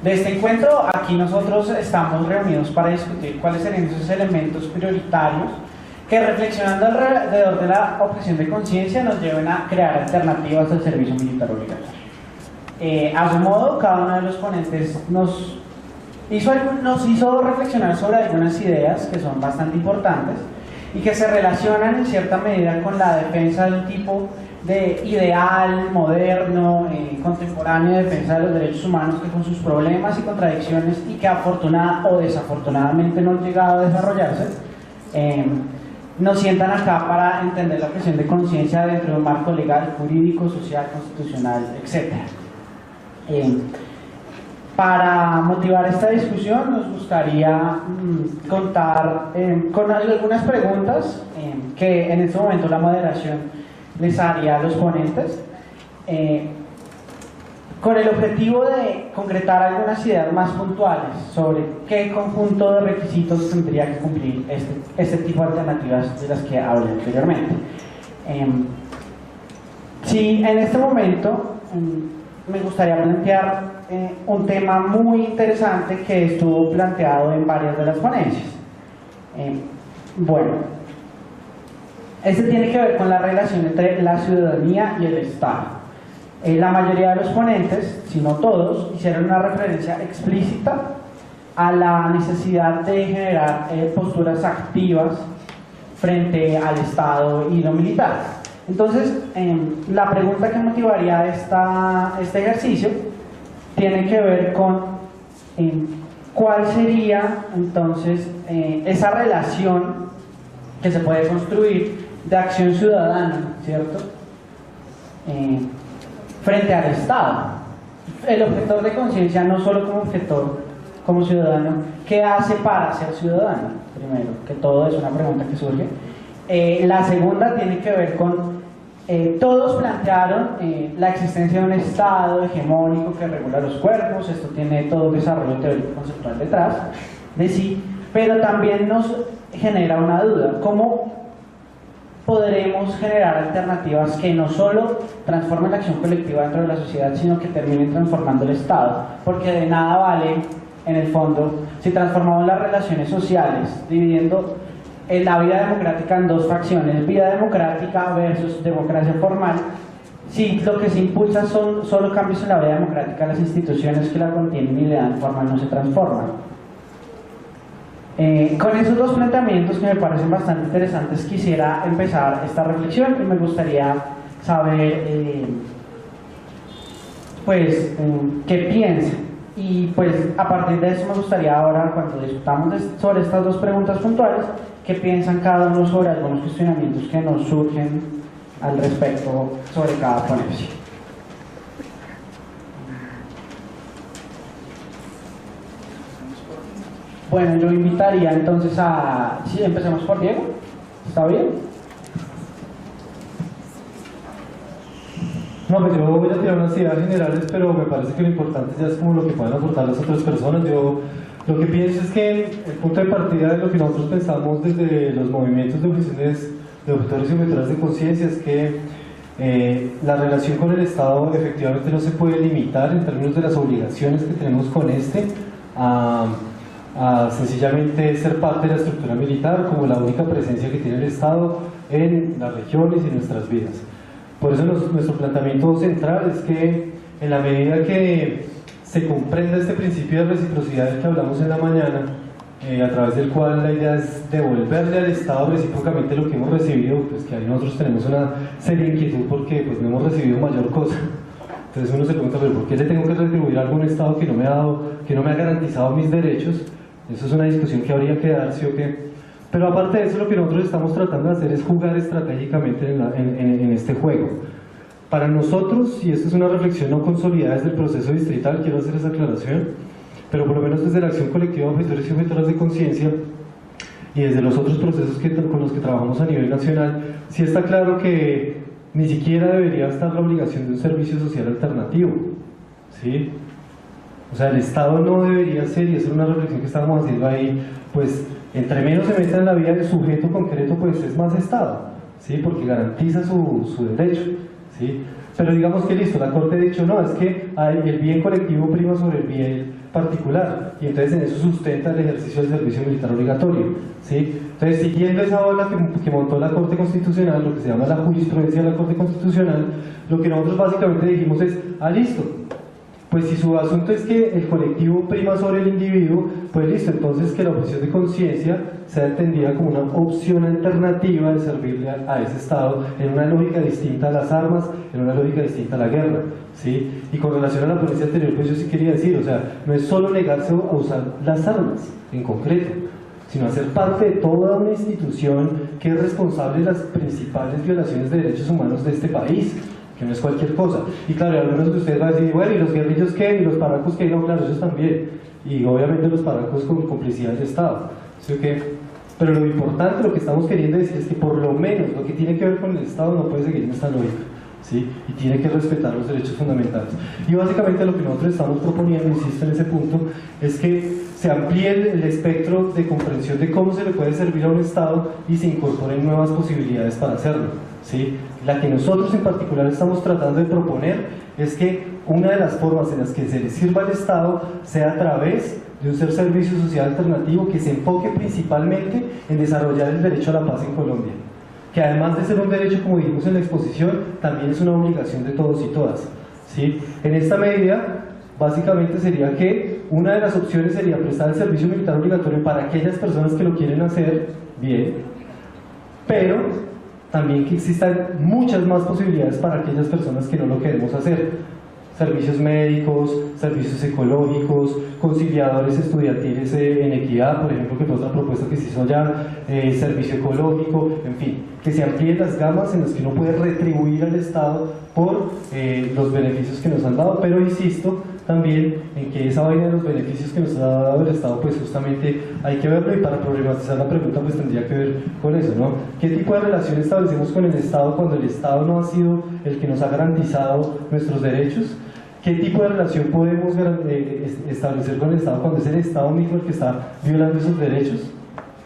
De este encuentro, aquí nosotros estamos reunidos para discutir cuáles serían esos elementos prioritarios que, reflexionando alrededor de la objeción de conciencia, nos lleven a crear alternativas al servicio militar obligatorio. A su modo, cada uno de los ponentes nos hizo reflexionar sobre algunas ideas que son bastante importantes y que se relacionan en cierta medida con la defensa de un tipo de ideal, moderno, contemporáneo de defensa de los derechos humanos, que con sus problemas y contradicciones, y que afortunada o desafortunadamente no han llegado a desarrollarse, nos sientan acá para entender la objeción de conciencia dentro de un marco legal, jurídico, social, constitucional, etc. Para motivar esta discusión nos gustaría contar con algunas preguntas que en este momento la moderación les haría a los ponentes, con el objetivo de concretar algunas ideas más puntuales sobre qué conjunto de requisitos tendría que cumplir este tipo de alternativas de las que hablé anteriormente. Sí, en este momento me gustaría plantear un tema muy interesante que estuvo planteado en varias de las ponencias. Bueno, este tiene que ver con la relación entre la ciudadanía y el Estado. La mayoría de los ponentes, si no todos, hicieron una referencia explícita a la necesidad de generar posturas activas frente al Estado y lo militar. Entonces, la pregunta que motivaría este ejercicio tiene que ver con cuál sería entonces esa relación que se puede construir de acción ciudadana, ¿cierto? Frente al Estado. El objetor de conciencia no solo como objetor, como ciudadano, ¿qué hace para ser ciudadano? Primero, que todo es una pregunta que surge. La segunda tiene que ver con, todos plantearon la existencia de un Estado hegemónico que regula los cuerpos, esto tiene todo un desarrollo teórico conceptual detrás de sí, pero también nos genera una duda: ¿cómo podremos generar alternativas que no solo transformen la acción colectiva dentro de la sociedad, sino que terminen transformando el Estado? Porque de nada vale, en el fondo, si transformamos las relaciones sociales, dividiendo la vida democrática en dos fracciones, vida democrática versus democracia formal, si lo que se impulsa son solo cambios en la vida democrática, las instituciones que la contienen y le dan forma no se transforman. Con esos dos planteamientos que me parecen bastante interesantes, quisiera empezar esta reflexión y me gustaría saber pues qué piensan, y pues a partir de eso me gustaría ahora, cuando discutamos sobre estas dos preguntas puntuales, qué piensan cada uno sobre algunos cuestionamientos que nos surgen al respecto sobre cada ponencia. Bueno, yo invitaría entonces a... Sí, empecemos por Diego. ¿Está bien? No, pues yo voy a tirar unas ideas generales, pero me parece que lo importante ya es como lo que pueden aportar las otras personas. Yo lo que pienso es que el punto de partida de lo que nosotros pensamos desde los movimientos de objeciones de objetores y objetoras de conciencia es que la relación con el Estado efectivamente no se puede limitar en términos de las obligaciones que tenemos con a sencillamente ser parte de la estructura militar como la única presencia que tiene el Estado en las regiones y en nuestras vidas. Por eso nuestro planteamiento central es que en la medida que se comprenda este principio de reciprocidad del que hablamos en la mañana, a través del cual la idea es devolverle al Estado recíprocamente lo que hemos recibido, pues que ahí nosotros tenemos una seria inquietud porque pues no hemos recibido mayor cosa. Entonces uno se pregunta, ¿pero por qué le tengo que retribuir a algún Estado que no me ha garantizado mis derechos? Eso es una discusión que habría que dar, ¿sí o qué? Pero aparte de eso, lo que nosotros estamos tratando de hacer es jugar estratégicamente en este juego. Para nosotros, y esto es una reflexión no consolidada desde el proceso distrital, quiero hacer esa aclaración, pero por lo menos desde la acción colectiva de objetores y objetoras de conciencia y desde los otros procesos con los que trabajamos a nivel nacional, sí está claro que ni siquiera debería estar la obligación de un servicio social alternativo, ¿sí? O sea, el Estado no debería ser, y esa es una reflexión que estábamos haciendo ahí, pues entre menos se meta en la vida del sujeto concreto, pues es más Estado, ¿sí? Porque garantiza su derecho, ¿sí? Pero digamos que listo, la Corte ha dicho, no, es que el bien colectivo prima sobre el bien particular, y entonces en eso sustenta el ejercicio del servicio militar obligatorio, ¿sí? Entonces, siguiendo esa ola que montó la Corte Constitucional, lo que se llama la jurisprudencia de la Corte Constitucional, lo que nosotros básicamente dijimos es, listo, pues si su asunto es que el colectivo prima sobre el individuo, pues listo, entonces que la objeción de conciencia sea entendida como una opción alternativa de servirle a ese Estado en una lógica distinta a las armas, en una lógica distinta a la guerra, ¿sí? Y con relación a la ponencia anterior, pues yo sí quería decir, o sea, no es solo negarse a usar las armas en concreto, sino hacer parte de toda una institución que es responsable de las principales violaciones de derechos humanos de este país, que no es cualquier cosa. Y claro, algunos de ustedes van a decir, bueno, ¿y los guerrillos qué? ¿Y los paracos qué? No, claro, ellos también. Y obviamente los paracos con complicidad del Estado. ¿Sí o qué? Pero lo importante, lo que estamos queriendo decir es que por lo menos lo que tiene que ver con el Estado no puede seguir en esta lógica, ¿sí? Y tiene que respetar los derechos fundamentales. Y básicamente lo que nosotros estamos proponiendo, insisto en ese punto, es que se amplíe el espectro de comprensión de cómo se le puede servir a un Estado y se incorporen nuevas posibilidades para hacerlo, ¿sí? La que nosotros en particular estamos tratando de proponer es que una de las formas en las que se le sirva al Estado sea a través de un servicio social alternativo que se enfoque principalmente en desarrollar el derecho a la paz en Colombia, que además de ser un derecho, como dijimos en la exposición, también es una obligación de todos y todas, ¿sí? En esta medida, básicamente sería que una de las opciones sería prestar el servicio militar obligatorio para aquellas personas que lo quieren hacer bien, pero también que existan muchas más posibilidades para aquellas personas que no lo queremos hacer. Servicios médicos, servicios ecológicos, conciliadores estudiantiles en equidad, por ejemplo, que fue otra propuesta que se hizo allá, servicio ecológico, en fin, que se amplíen las gamas en las que uno puede retribuir al Estado por los beneficios que nos han dado, pero insisto también en que esa vaina de los beneficios que nos ha dado el Estado, pues justamente hay que verlo, y para problematizar la pregunta pues tendría que ver con eso, ¿no? ¿Qué tipo de relación establecemos con el Estado cuando el Estado no ha sido el que nos ha garantizado nuestros derechos? ¿Qué tipo de relación podemos establecer con el Estado cuando es el Estado mismo el que está violando esos derechos?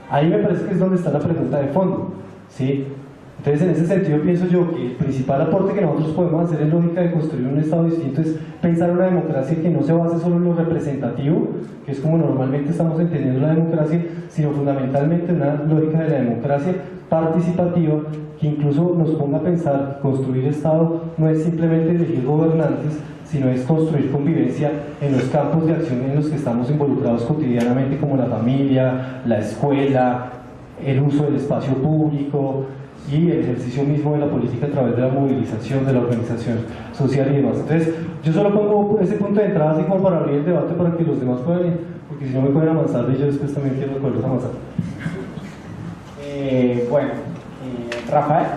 Ahí me parece que es donde está la pregunta de fondo, ¿sí? Entonces, en ese sentido pienso yo que el principal aporte que nosotros podemos hacer en lógica de construir un Estado distinto es pensar una democracia que no se base solo en lo representativo, que es como normalmente estamos entendiendo la democracia, sino fundamentalmente en una lógica de la democracia participativa que incluso nos ponga a pensar que construir Estado no es simplemente elegir gobernantes, sino es construir convivencia en los campos de acción en los que estamos involucrados cotidianamente, como la familia, la escuela, el uso del espacio público y el ejercicio mismo de la política a través de la movilización, de la organización social y demás. Entonces, yo solo pongo ese punto de entrada así como para abrir el debate para que los demás puedan ir, porque si no me pueden avanzar y yo después también quiero poderlos avanzar. Rafael.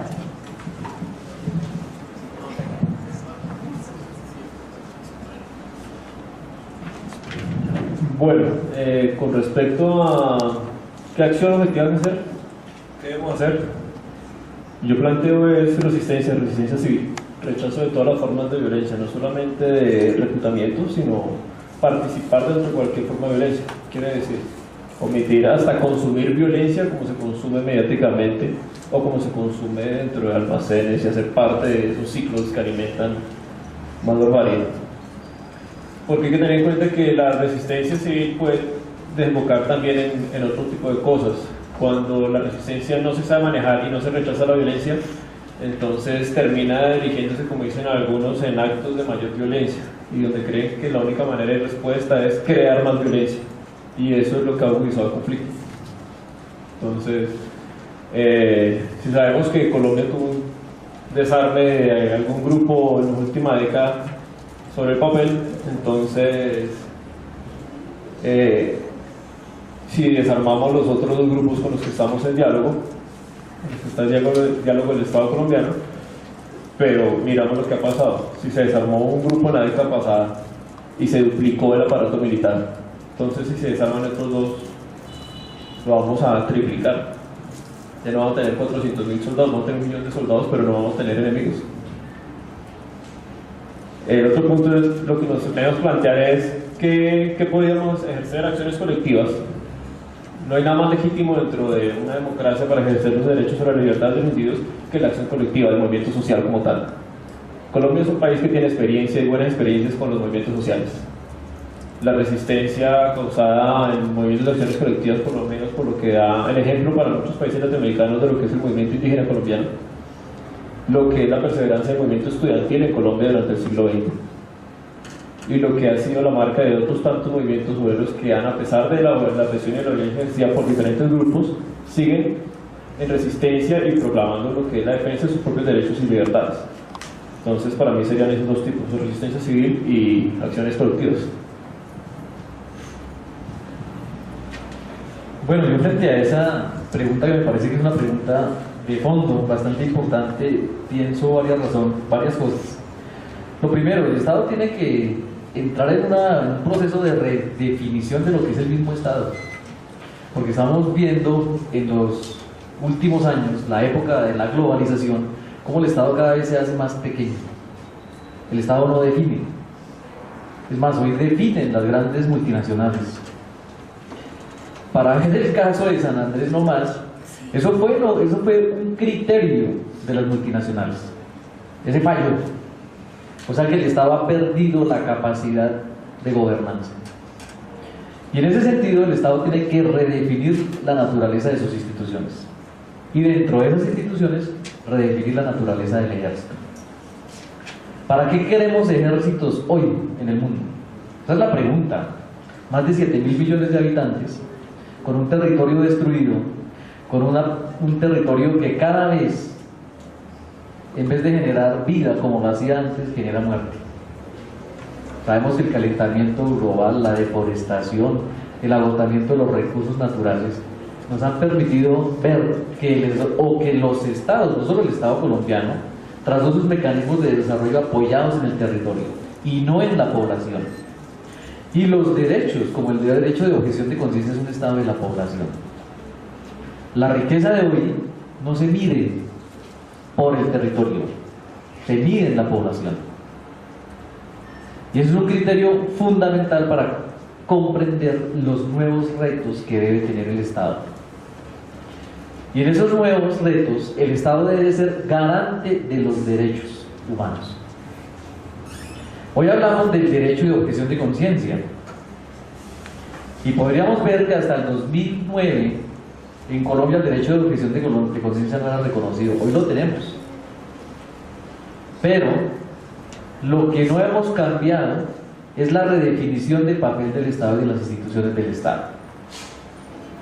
Bueno, con respecto a qué acción objetiva hay que hacer, qué debemos hacer, yo planteo es resistencia civil, rechazo de todas las formas de violencia, no solamente de reclutamiento, sino participar dentro de cualquier forma de violencia. Quiere decir, omitir hasta consumir violencia como se consume mediáticamente o como se consume dentro de almacenes y hacer parte de esos ciclos que alimentan más barbarie. Porque hay que tener en cuenta que la resistencia civil puede desembocar también en otro tipo de cosas. Cuando la resistencia no se sabe manejar y no se rechaza la violencia, entonces termina dirigiéndose, como dicen algunos, en actos de mayor violencia, y donde creen que la única manera de respuesta es crear más violencia, y eso es lo que ha agudizado el conflicto. Entonces, si sabemos que Colombia tuvo un desarme de algún grupo en la última década sobre el papel, entonces si desarmamos los otros dos grupos con los que estamos en diálogo, está el diálogo del Estado colombiano, pero miramos lo que ha pasado. Si se desarmó un grupo en la década pasada y se duplicó el aparato militar, entonces si se desarman estos dos, lo vamos a triplicar. Ya no vamos a tener 400.000 soldados, vamos a tener 1 millón de soldados, pero no vamos a tener enemigos. El otro punto es lo que nos debemos plantear es que podríamos ejercer acciones colectivas. No hay nada más legítimo dentro de una democracia para ejercer los derechos sobre la libertad de los individuos que la acción colectiva del movimiento social como tal. Colombia es un país que tiene experiencia y buenas experiencias con los movimientos sociales. la resistencia causada en movimientos de acciones colectivas, por lo menos por lo que da el ejemplo para muchos países latinoamericanos de lo que es el movimiento indígena colombiano, lo que es la perseverancia del movimiento estudiantil en Colombia durante el siglo XX, y lo que ha sido la marca de otros tantos movimientos obreros que han, a pesar de la presión y la violencia ejercida por diferentes grupos, siguen en resistencia y proclamando lo que es la defensa de sus propios derechos y libertades. Entonces, para mí serían esos dos tipos, resistencia civil y acciones colectivas. Bueno, yo frente a esa pregunta, que me parece que es una pregunta de fondo bastante importante, pienso varias cosas. Lo primero, el Estado tiene que entrar en un proceso de redefinición de lo que es el mismo Estado, porque estamos viendo en los últimos años, la época de la globalización, cómo el Estado cada vez se hace más pequeño. El Estado no define. Es más, hoy definen las grandes multinacionales. Para ver el caso de San Andrés nomás, eso fue un criterio de las multinacionales. Ese falló. O sea que el Estado ha perdido la capacidad de gobernanza. Y en ese sentido, el Estado tiene que redefinir la naturaleza de sus instituciones. Y dentro de esas instituciones, redefinir la naturaleza del ejército. ¿Para qué queremos ejércitos hoy en el mundo? Esa es la pregunta. Más de 7.000 millones de habitantes, con un territorio destruido, con un territorio que cada vez, en vez de generar vida como lo hacía antes, genera muerte. Sabemos que el calentamiento global, la deforestación, el agotamiento de los recursos naturales nos han permitido ver que los estados, no solo el Estado colombiano, trazó sus mecanismos de desarrollo apoyados en el territorio y no en la población. Y los derechos, como el derecho de objeción de conciencia, es un estado de la población. La riqueza de hoy no se mide por el territorio, se mide en la población. Y eso es un criterio fundamental para comprender los nuevos retos que debe tener el Estado. Y en esos nuevos retos, el Estado debe ser garante de los derechos humanos. Hoy hablamos del derecho de objeción de conciencia. Y podríamos ver que hasta el 2009, en Colombia, el derecho de objeción de conciencia no era reconocido. Hoy lo tenemos. Pero lo que no hemos cambiado es la redefinición del papel del Estado y de las instituciones del Estado.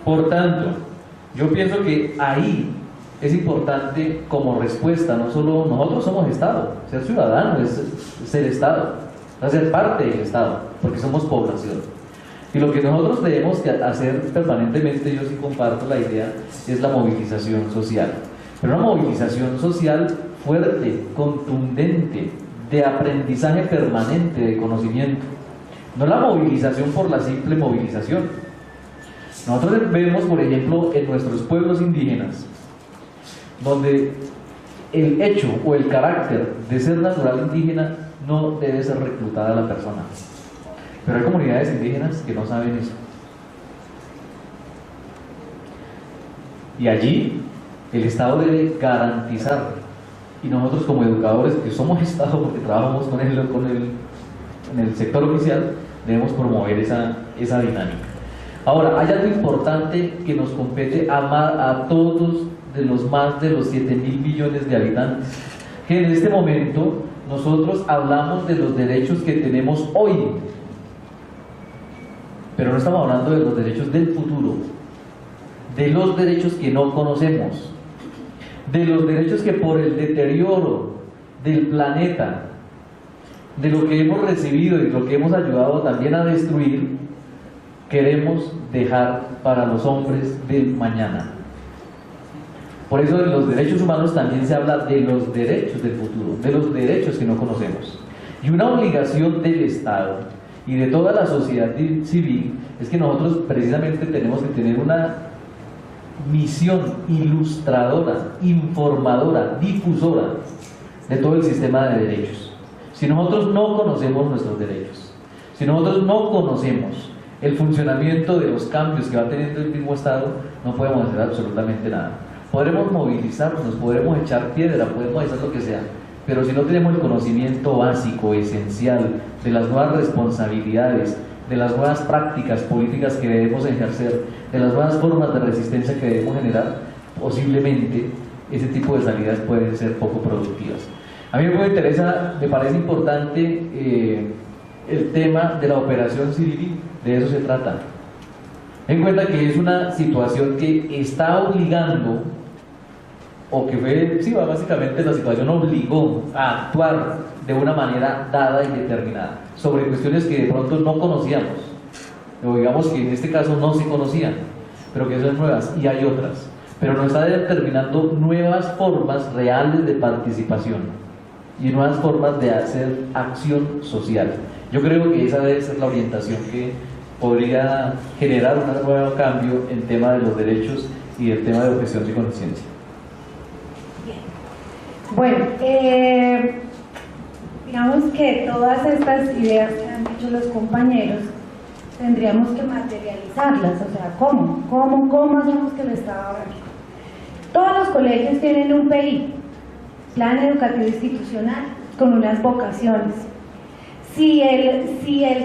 Por tanto, yo pienso que ahí es importante como respuesta, no solo nosotros somos Estado, ser ciudadano es ser Estado, es ser parte del Estado, porque somos población. Y lo que nosotros debemos hacer permanentemente, yo sí comparto la idea, es la movilización social. Pero una movilización social fuerte, contundente, de aprendizaje permanente, de conocimiento. No la movilización por la simple movilización. Nosotros vemos, por ejemplo, en nuestros pueblos indígenas, donde el hecho o el carácter de ser natural indígena no debe ser reclutada a la persona. Pero hay comunidades indígenas que no saben eso. Y allí el Estado debe garantizar, y nosotros como educadores, que somos Estado porque trabajamos en el sector oficial, debemos promover esa dinámica. Ahora, hay algo importante que nos compete a todos de los más de los 7.000 millones de habitantes, que en este momento nosotros hablamos de los derechos que tenemos hoy, pero no estamos hablando de los derechos del futuro, de los derechos que no conocemos, de los derechos que por el deterioro del planeta, de lo que hemos recibido y lo que hemos ayudado también a destruir, queremos dejar para los hombres del mañana. Por eso en los derechos humanos también se habla de los derechos del futuro, de los derechos que no conocemos. Y una obligación del Estado y de toda la sociedad civil es que nosotros precisamente tenemos que tener una misión ilustradora, informadora, difusora de todo el sistema de derechos. Si nosotros no conocemos nuestros derechos, si nosotros no conocemos el funcionamiento de los cambios que va teniendo el mismo Estado, no podemos hacer absolutamente nada. Podremos movilizarnos, podremos echar piedra, podemos hacer lo que sea, pero si no tenemos el conocimiento básico, esencial, de las nuevas responsabilidades, de las nuevas prácticas políticas que debemos ejercer, de las nuevas formas de resistencia que debemos generar, posiblemente ese tipo de salidas pueden ser poco productivas. A mí me interesa, me parece importante el tema de la operación civil, de eso se trata. Ten en cuenta que es una situación que está obligando, o que fue, sí, básicamente la situación obligó a actuar de una manera dada y determinada sobre cuestiones que de pronto no conocíamos, o digamos que en este caso no se conocían, pero que son nuevas, y hay otras, pero nos está determinando nuevas formas reales de participación y nuevas formas de hacer acción social. Yo creo que esa debe ser la orientación que podría generar un nuevo cambio en tema de los derechos y el tema de objeción de conciencia. Bueno, digamos que todas estas ideas que han dicho los compañeros tendríamos que materializarlas, o sea, ¿cómo hacemos que el Estado haga esto? Todos los colegios tienen un PI, Plan Educativo Institucional, con unas vocaciones. Si el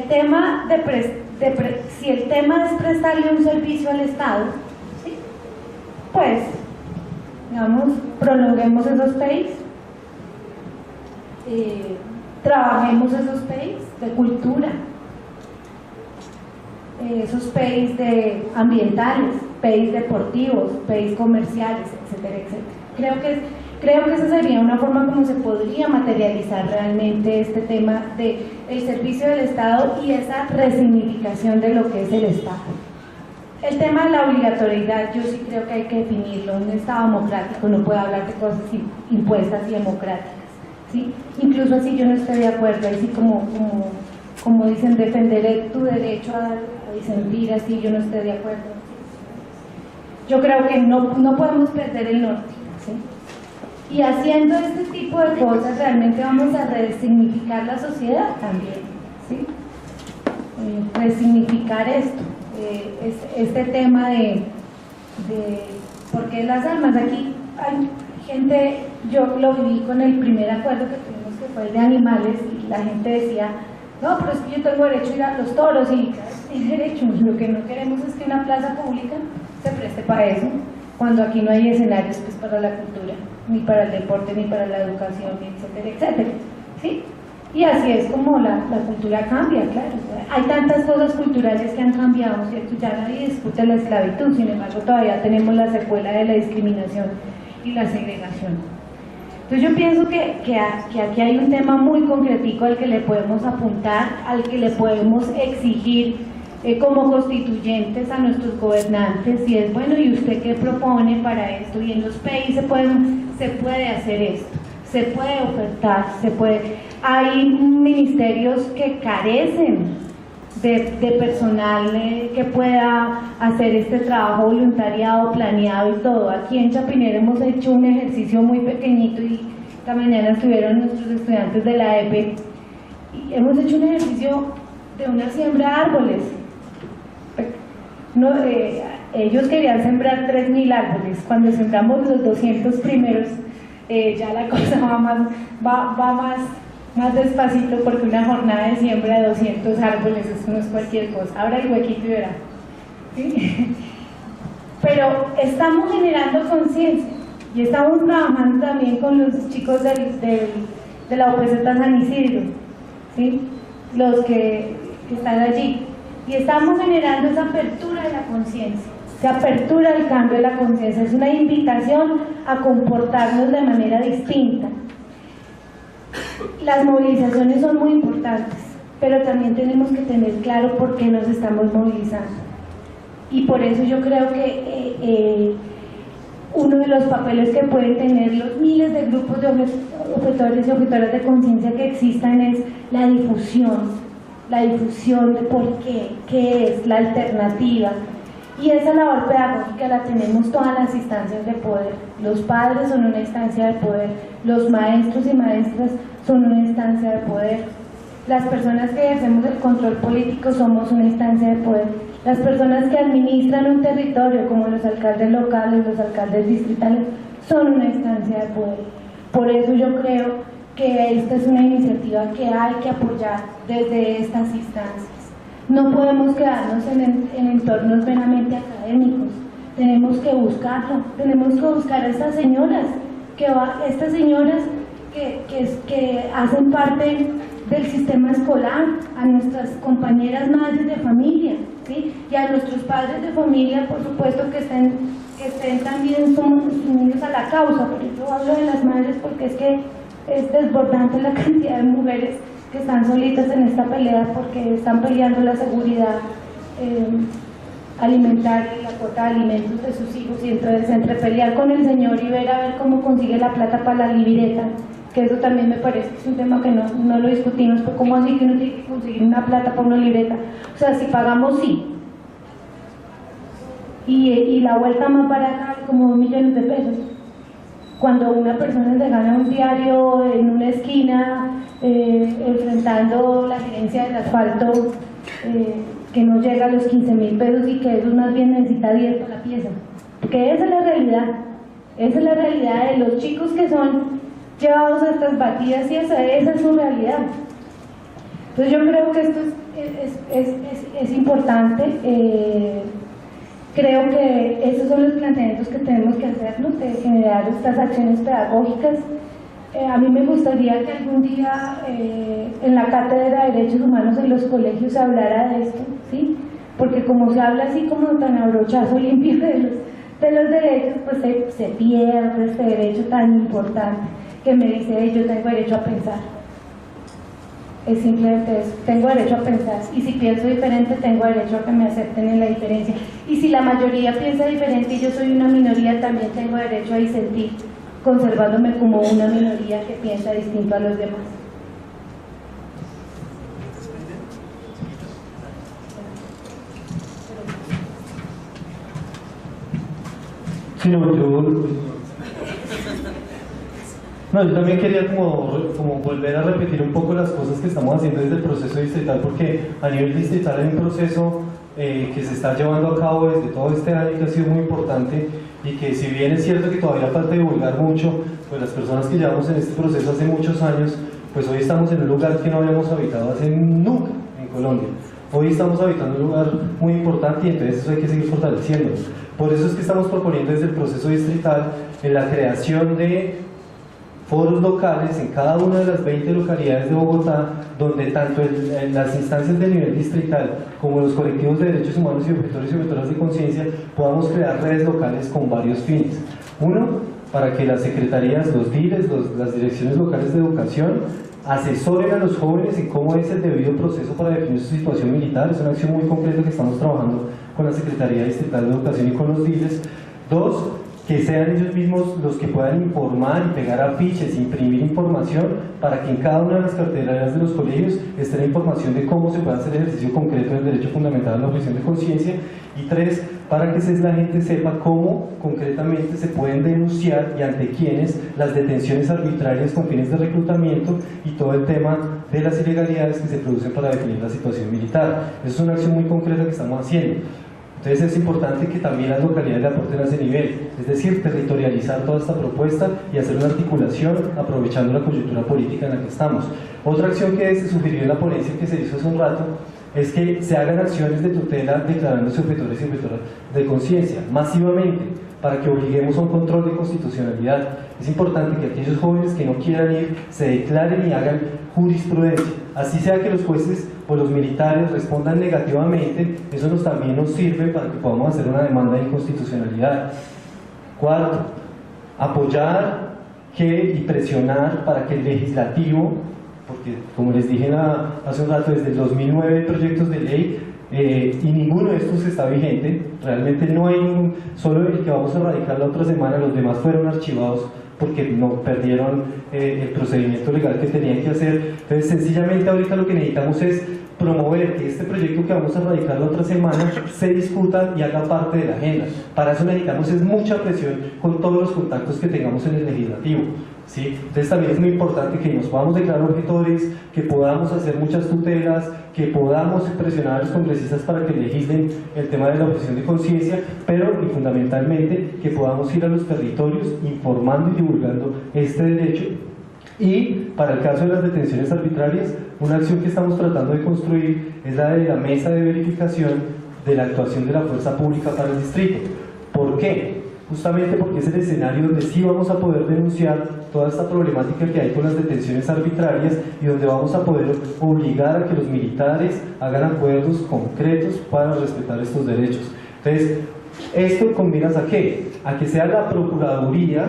tema es prestarle un servicio al Estado, ¿sí?, pues, digamos, prolonguemos esos PIs, trabajemos esos PIs de cultura, esos PIs de ambientales, PIs deportivos, PIs comerciales, etcétera, etcétera. Creo que esa sería una forma como se podría materializar realmente este tema del servicio del Estado y esa resignificación de lo que es el Estado. El tema de la obligatoriedad, yo sí creo que hay que definirlo. Un Estado democrático no puede hablar de cosas impuestas y democráticas, ¿sí? Incluso así yo no estoy de acuerdo, así como dicen, defender tu derecho a disentir, así yo no estoy de acuerdo. Yo creo que no podemos perder el norte, ¿sí? Y haciendo este tipo de cosas realmente vamos a resignificar la sociedad también, ¿sí? Resignificar esto, este tema de por qué las armas. Aquí hay gente, yo lo viví con el primer acuerdo que tuvimos, que fue el de animales, y la gente decía, no, pero es que yo tengo derecho a ir a los toros, y tiene derecho. Lo que no queremos es que una plaza pública se preste para eso, cuando aquí no hay escenarios pues para la cultura, ni para el deporte, ni para la educación, etcétera, etcétera, ¿sí? Y así es como la cultura cambia, claro. Hay tantas cosas culturales que han cambiado, ¿cierto? Ya nadie discute la esclavitud, sin embargo todavía tenemos la secuela de la discriminación y la segregación. Entonces yo pienso que aquí hay un tema muy concretico al que le podemos apuntar, al que le podemos exigir como constituyentes a nuestros gobernantes, y es, bueno, ¿y usted qué propone para esto? Y en los PEI se puede hacer esto, se puede ofertar, hay ministerios que carecen de personal que pueda hacer este trabajo voluntariado, planeado y todo. Aquí en Chapinero hemos hecho un ejercicio muy pequeñito, y esta mañana estuvieron nuestros estudiantes de la EPE, y hemos hecho un ejercicio de una siembra de árboles. No, ellos querían sembrar 3.000 árboles. Cuando sembramos los 200 primeros, ya la cosa va más despacito, porque una jornada de siembra de 200 árboles, eso no es cualquier cosa. Abra el huequito y verá, ¿sí? Pero estamos generando conciencia, y estamos trabajando también con los chicos de la OPZ San Isidro, ¿sí?, los que están allí. Y estamos generando esa apertura de la conciencia, esa apertura del cambio de la conciencia. Es una invitación a comportarnos de manera distinta. Las movilizaciones son muy importantes, pero también tenemos que tener claro por qué nos estamos movilizando. Y por eso yo creo que uno de los papeles que pueden tener los miles de grupos de objetores y objetoras de conciencia que existan es la difusión de por qué es la alternativa, y esa labor pedagógica la tenemos todas las instancias de poder. Los padres son una instancia de poder, los maestros y maestras son una instancia de poder, las personas que ejercemos el control político somos una instancia de poder, las personas que administran un territorio como los alcaldes locales, los alcaldes distritales, son una instancia de poder. Por eso yo creo que esta es una iniciativa que hay que apoyar desde estas instancias. No podemos quedarnos en entornos meramente académicos, tenemos que buscarlo, tenemos que buscar a estas señoras, que hacen parte del sistema escolar, a nuestras compañeras madres de familia, ¿sí? Y a nuestros padres de familia, por supuesto, que estén también unidos a la causa. Por eso hablo de las madres, porque es que es desbordante la cantidad de mujeres que están solitas en esta pelea, porque están peleando la seguridad alimentaria y la cuota de alimentos de sus hijos, y entre pelear con el señor y ver a ver cómo consigue la plata para la libreta, que eso también me parece que es un tema que no lo discutimos, pero ¿cómo así que uno tiene que conseguir una plata para una libreta? O sea, si pagamos, sí, y la vuelta más barata como 2 millones de pesos, cuando una persona se gana un diario en una esquina enfrentando la gerencia del asfalto, que no llega a los 15.000 pesos, y que eso más bien necesita 10 para la pieza, porque esa es la realidad de los chicos que son llevados a estas batidas, y esa es su realidad. Entonces yo creo que esto es importante. Creo que esos son los planteamientos que tenemos que hacernos, de generar estas acciones pedagógicas. A mí me gustaría que algún día en la cátedra de Derechos Humanos en los colegios se hablara de esto, ¿sí? Porque como se habla así como tan a brochazo limpio de los derechos, pues se pierde este derecho tan importante que me dice: yo tengo derecho a pensar. Es simplemente eso, tengo derecho a pensar, y si pienso diferente tengo derecho a que me acepten en la diferencia, y si la mayoría piensa diferente y yo soy una minoría, también tengo derecho a disentir, conservándome como una minoría que piensa distinto a los demás. Sí, yo también quería como volver a repetir un poco las cosas que estamos haciendo desde el proceso distrital, porque a nivel distrital hay un proceso que se está llevando a cabo desde todo este año, que ha sido muy importante, y que si bien es cierto que todavía falta divulgar mucho, pues las personas que llevamos en este proceso hace muchos años, pues hoy estamos en un lugar que no habíamos habitado hace nunca en Colombia. Hoy estamos habitando un lugar muy importante, y entonces eso hay que seguir fortaleciendo. Por eso es que estamos proponiendo desde el proceso distrital en la creación de foros locales en cada una de las 20 localidades de Bogotá, donde tanto en las instancias de nivel distrital como los colectivos de derechos humanos y objetores y objetoras de conciencia podamos crear redes locales con varios fines. Uno, para que las secretarías, los DILES, las direcciones locales de educación, asesoren a los jóvenes en cómo es el debido proceso para definir su situación militar. Es una acción muy concreta que estamos trabajando con la Secretaría Distrital de Educación y con los DILES. Dos, que sean ellos mismos los que puedan informar y pegar afiches, imprimir información, para que en cada una de las carteleras de los colegios esté la información de cómo se puede hacer el ejercicio concreto del derecho fundamental a la objeción de conciencia. Y tres, para que la gente sepa cómo concretamente se pueden denunciar y ante quiénes las detenciones arbitrarias con fines de reclutamiento y todo el tema de las ilegalidades que se producen para definir la situación militar. Esa es una acción muy concreta que estamos haciendo. Entonces es importante que también las localidades le aporten a ese nivel, es decir, territorializar toda esta propuesta y hacer una articulación aprovechando la coyuntura política en la que estamos. Otra acción que se sugirió en la ponencia que se hizo hace un rato es que se hagan acciones de tutela declarándose objetores y objetoras de conciencia masivamente, para que obliguemos a un control de constitucionalidad. Es importante que aquellos jóvenes que no quieran ir se declaren y hagan jurisprudencia, así sea que los jueces o los militares respondan negativamente. Eso también nos sirve para que podamos hacer una demanda de inconstitucionalidad. Cuarto, apoyar y presionar para que el legislativo, porque como les dije hace un rato, desde el 2009 hay proyectos de ley y ninguno de estos está vigente. Realmente no hay solo el que vamos a radicar la otra semana, los demás fueron archivados porque no perdieron el procedimiento legal que tenían que hacer. Entonces sencillamente ahorita lo que necesitamos es promover que este proyecto que vamos a radicar la otra semana se discuta y haga parte de la agenda. Para eso necesitamos mucha presión con todos los contactos que tengamos en el legislativo, ¿sí? Entonces también es muy importante que nos podamos declarar objetores, que podamos hacer muchas tutelas, que podamos presionar a los congresistas para que legislen el tema de la objeción de conciencia, pero y fundamentalmente que podamos ir a los territorios informando y divulgando este derecho, Y para el caso de las detenciones arbitrarias, una acción que estamos tratando de construir es la de la mesa de verificación de la actuación de la fuerza pública para el distrito. ¿Por qué? Justamente porque es el escenario donde sí vamos a poder denunciar toda esta problemática que hay con las detenciones arbitrarias y donde vamos a poder obligar a que los militares hagan acuerdos concretos para respetar estos derechos. Entonces, ¿esto combina a qué? A que sea la Procuraduría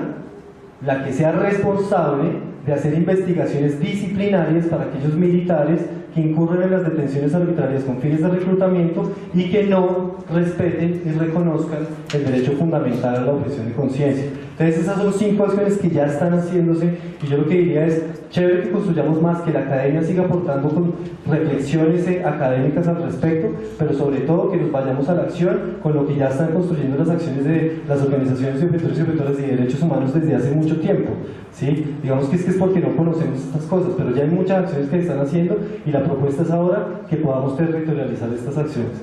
la que sea responsable de hacer investigaciones disciplinarias para aquellos militares que incurren en las detenciones arbitrarias con fines de reclutamiento y que no respeten y reconozcan el derecho fundamental a la objeción de conciencia. Entonces esas son 5 acciones que ya están haciéndose y yo lo que diría es, chévere que construyamos más, que la academia siga aportando con reflexiones académicas al respecto, pero sobre todo que nos vayamos a la acción con lo que ya están construyendo las acciones de las organizaciones de objetores y objetoras de derechos humanos desde hace mucho tiempo, ¿sí? Digamos que es porque no conocemos estas cosas, pero ya hay muchas acciones que se están haciendo y la propuesta es ahora que podamos territorializar estas acciones.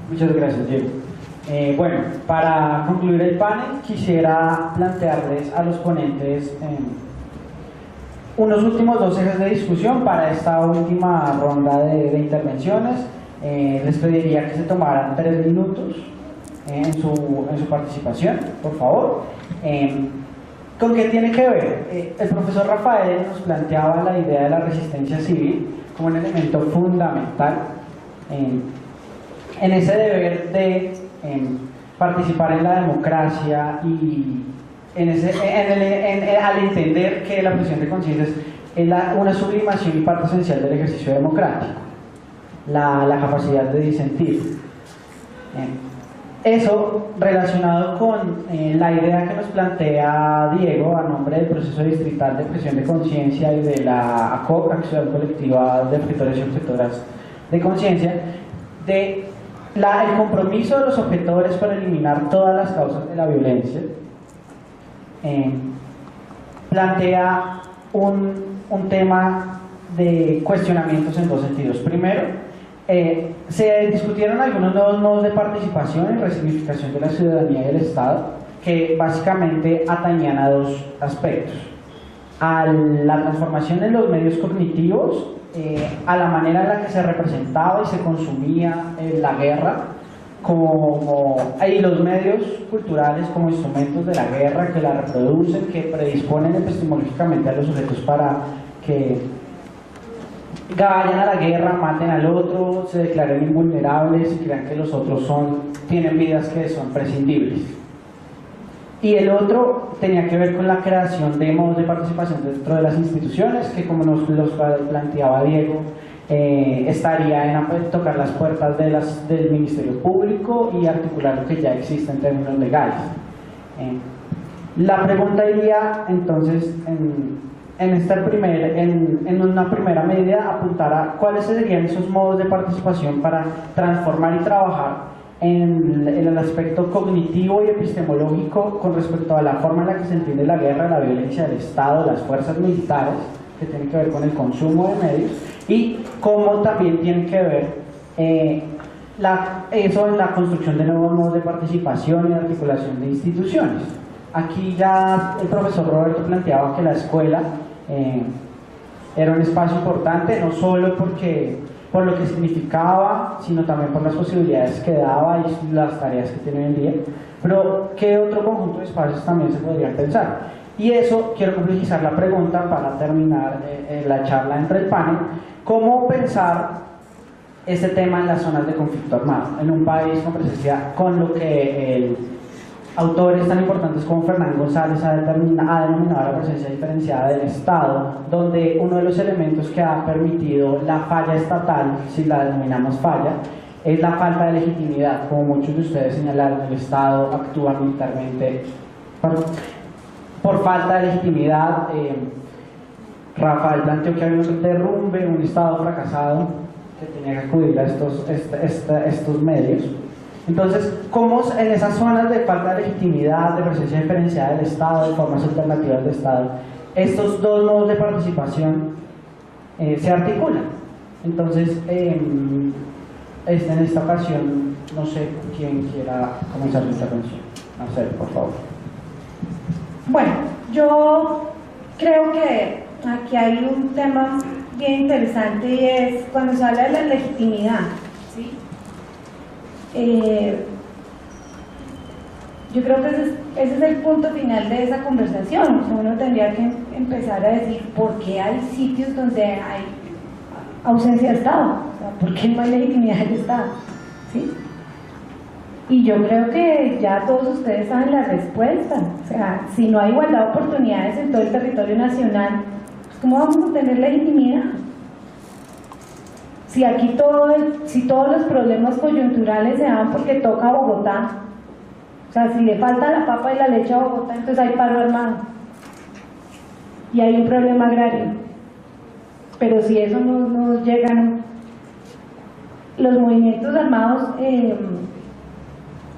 Muchas gracias, Diego. Bueno, para concluir el panel, quisiera plantearles a los ponentes unos últimos 2 ejes de discusión para esta última ronda de intervenciones. Les pediría que se tomaran 3 minutos en su participación, por favor. ¿Con qué tiene que ver? El profesor Rafael nos planteaba la idea de la resistencia civil como un elemento fundamental en ese deber de participar en la democracia y al entender que la objeción de conciencia es una sublimación y parte esencial del ejercicio democrático, la capacidad de disentir. Eso relacionado con la idea que nos plantea Diego a nombre del proceso distrital de objeción de conciencia y de la ACOC, Acción Colectiva de Objetores y Objetoras de Conciencia, de el compromiso de los objetores para eliminar todas las causas de la violencia. Plantea un tema de cuestionamientos en 2 sentidos. Primero, se discutieron algunos nuevos modos de participación y resignificación de la ciudadanía y del Estado que básicamente atañían a 2 aspectos: a la transformación en los medios cognitivos, a la manera en la que se representaba y se consumía la guerra y los medios culturales como instrumentos de la guerra que la reproducen, que predisponen epistemológicamente a los sujetos para que vayan a la guerra, maten al otro, se declaren invulnerables y crean que los otros tienen vidas que son prescindibles. Y el otro tenía que ver con la creación de modos de participación dentro de las instituciones, que como nos los planteaba Diego, estaría en tocar las puertas del Ministerio Público y articular lo que ya existe en términos legales. La pregunta iría entonces en una primera medida apuntar a cuáles serían esos modos de participación para transformar y trabajar en el aspecto cognitivo y epistemológico con respecto a la forma en la que se entiende la guerra, la violencia del Estado, las fuerzas militares, que tienen que ver con el consumo de medios, y cómo también tiene que ver eso en la construcción de nuevos modos de participación y articulación de instituciones. Aquí ya el profesor Roberto planteaba que la escuela era un espacio importante, no solo por lo que significaba, sino también por las posibilidades que daba y las tareas que tiene hoy en día. Pero, ¿qué otro conjunto de espacios también se podría pensar? Y eso, quiero complejizar la pregunta para terminar la charla entre el panel. ¿Cómo pensar este tema en las zonas de conflicto armado? En un país con presencia, con lo que autores tan importantes como Fernán González ha denominado la presencia diferenciada del Estado, donde uno de los elementos que ha permitido la falla estatal, si la denominamos falla, es la falta de legitimidad. Como muchos de ustedes señalaron, el Estado actúa militarmente por falta de legitimidad. Rafael planteó que había un derrumbe, un Estado fracasado que tenía que acudir a estos medios. Entonces, ¿cómo en esas zonas de falta de legitimidad, de presencia diferenciada del Estado, de formas alternativas de Estado, estos 2 modos de participación se articulan? Entonces, en esta ocasión, no sé quién quiera comenzar su intervención. Marcelo, por favor. Bueno, yo creo que aquí hay un tema bien interesante y es cuando se habla de la legitimidad, ¿sí? Yo creo que ese es el punto final de esa conversación. O sea, uno tendría que empezar a decir por qué hay sitios donde hay ausencia de Estado, o sea, por qué no hay legitimidad del Estado, ¿sí? Y yo creo que ya todos ustedes saben la respuesta. O sea, si no hay igualdad de oportunidades en todo el territorio nacional, pues ¿cómo vamos a tener legitimidad? Si aquí si todos los problemas coyunturales se dan porque toca a Bogotá, o sea, si le falta la papa y la leche a Bogotá, entonces hay paro armado y hay un problema agrario. Pero si eso no llega, no. Los movimientos armados,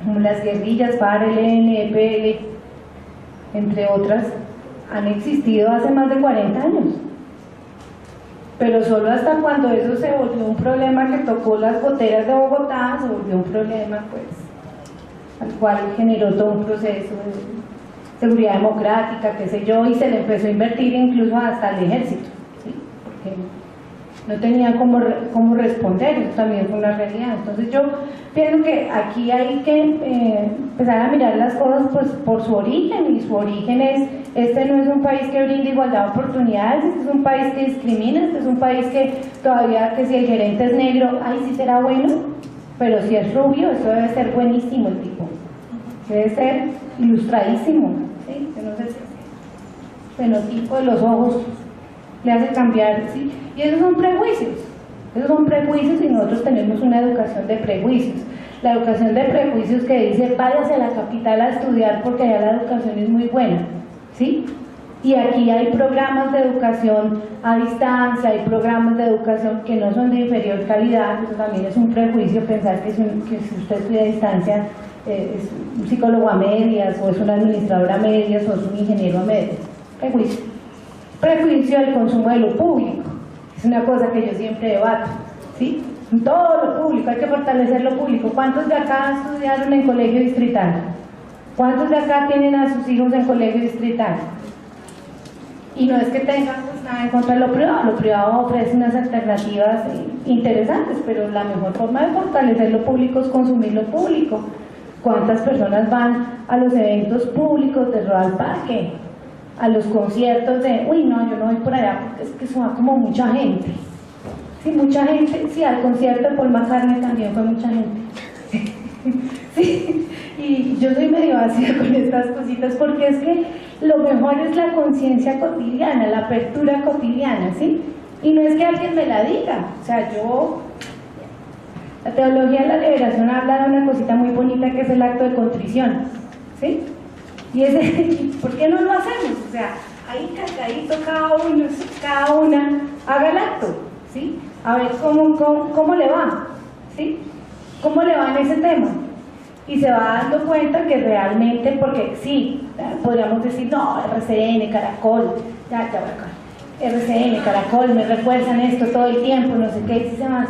como las guerrillas, FARC, ELN, EPL, entre otras, han existido hace más de 40 años. Pero solo hasta cuando eso se volvió un problema que tocó las goteras de Bogotá, se volvió un problema, pues, al cual generó todo un proceso de seguridad democrática, qué sé yo, y se le empezó a invertir incluso hasta el ejército, ¿sí? Porque no tenía cómo responder, eso también fue una realidad. Entonces yo pienso que aquí hay que empezar a mirar las cosas pues por su origen, y su origen es, este no es un país que brinda igualdad de oportunidades, este es un país que discrimina, este es un país que todavía, que si el gerente es negro, ahí sí será bueno, pero si es rubio, eso debe ser buenísimo el tipo, debe ser ilustradísimo, ¿sí? Yo no sé si el fenotipo de los ojos le hace cambiar, ¿sí? Y esos son prejuicios y nosotros tenemos una educación de prejuicios. La educación de prejuicios que dice váyase a la capital a estudiar porque allá la educación es muy buena, ¿sí? Y aquí hay programas de educación a distancia, hay programas de educación que no son de inferior calidad. Eso también es un prejuicio, pensar que si usted estudia a distancia es un psicólogo a medias, o es un administrador a medias, o es un ingeniero a medias. Prejuicio del consumo de lo público, es una cosa que yo siempre debato, ¿sí? Todo lo público, hay que fortalecer lo público. ¿Cuántos de acá estudiaron en colegio distrital? ¿Cuántos de acá tienen a sus hijos en colegio distrital? Y no es que tengan pues nada en contra de lo privado ofrece unas alternativas interesantes, pero la mejor forma de fortalecer lo público es consumir lo público. ¿Cuántas personas van a los eventos públicos de Royal Parque? A los conciertos de, uy no, yo no voy por allá porque es que eso va como mucha gente. Sí, mucha gente, sí, al concierto de Paul McCartney también fue mucha gente. Sí, y yo soy medio vacía con estas cositas porque es que lo mejor es la conciencia cotidiana, la apertura cotidiana, ¿sí? Y no es que alguien me la diga, o sea, la teología de la liberación habla de una cosita muy bonita que es el acto de contrición, ¿sí? Y ese, ¿por qué no lo hacemos? O sea, ahí cargadito cada una haga el acto, ¿sí? A ver cómo le va, ¿sí? ¿Cómo le va en ese tema? Y se va dando cuenta que realmente, porque sí, podríamos decir, no, RCN, Caracol, ya, RCN, Caracol, me refuerzan esto todo el tiempo, no sé qué, y dice más.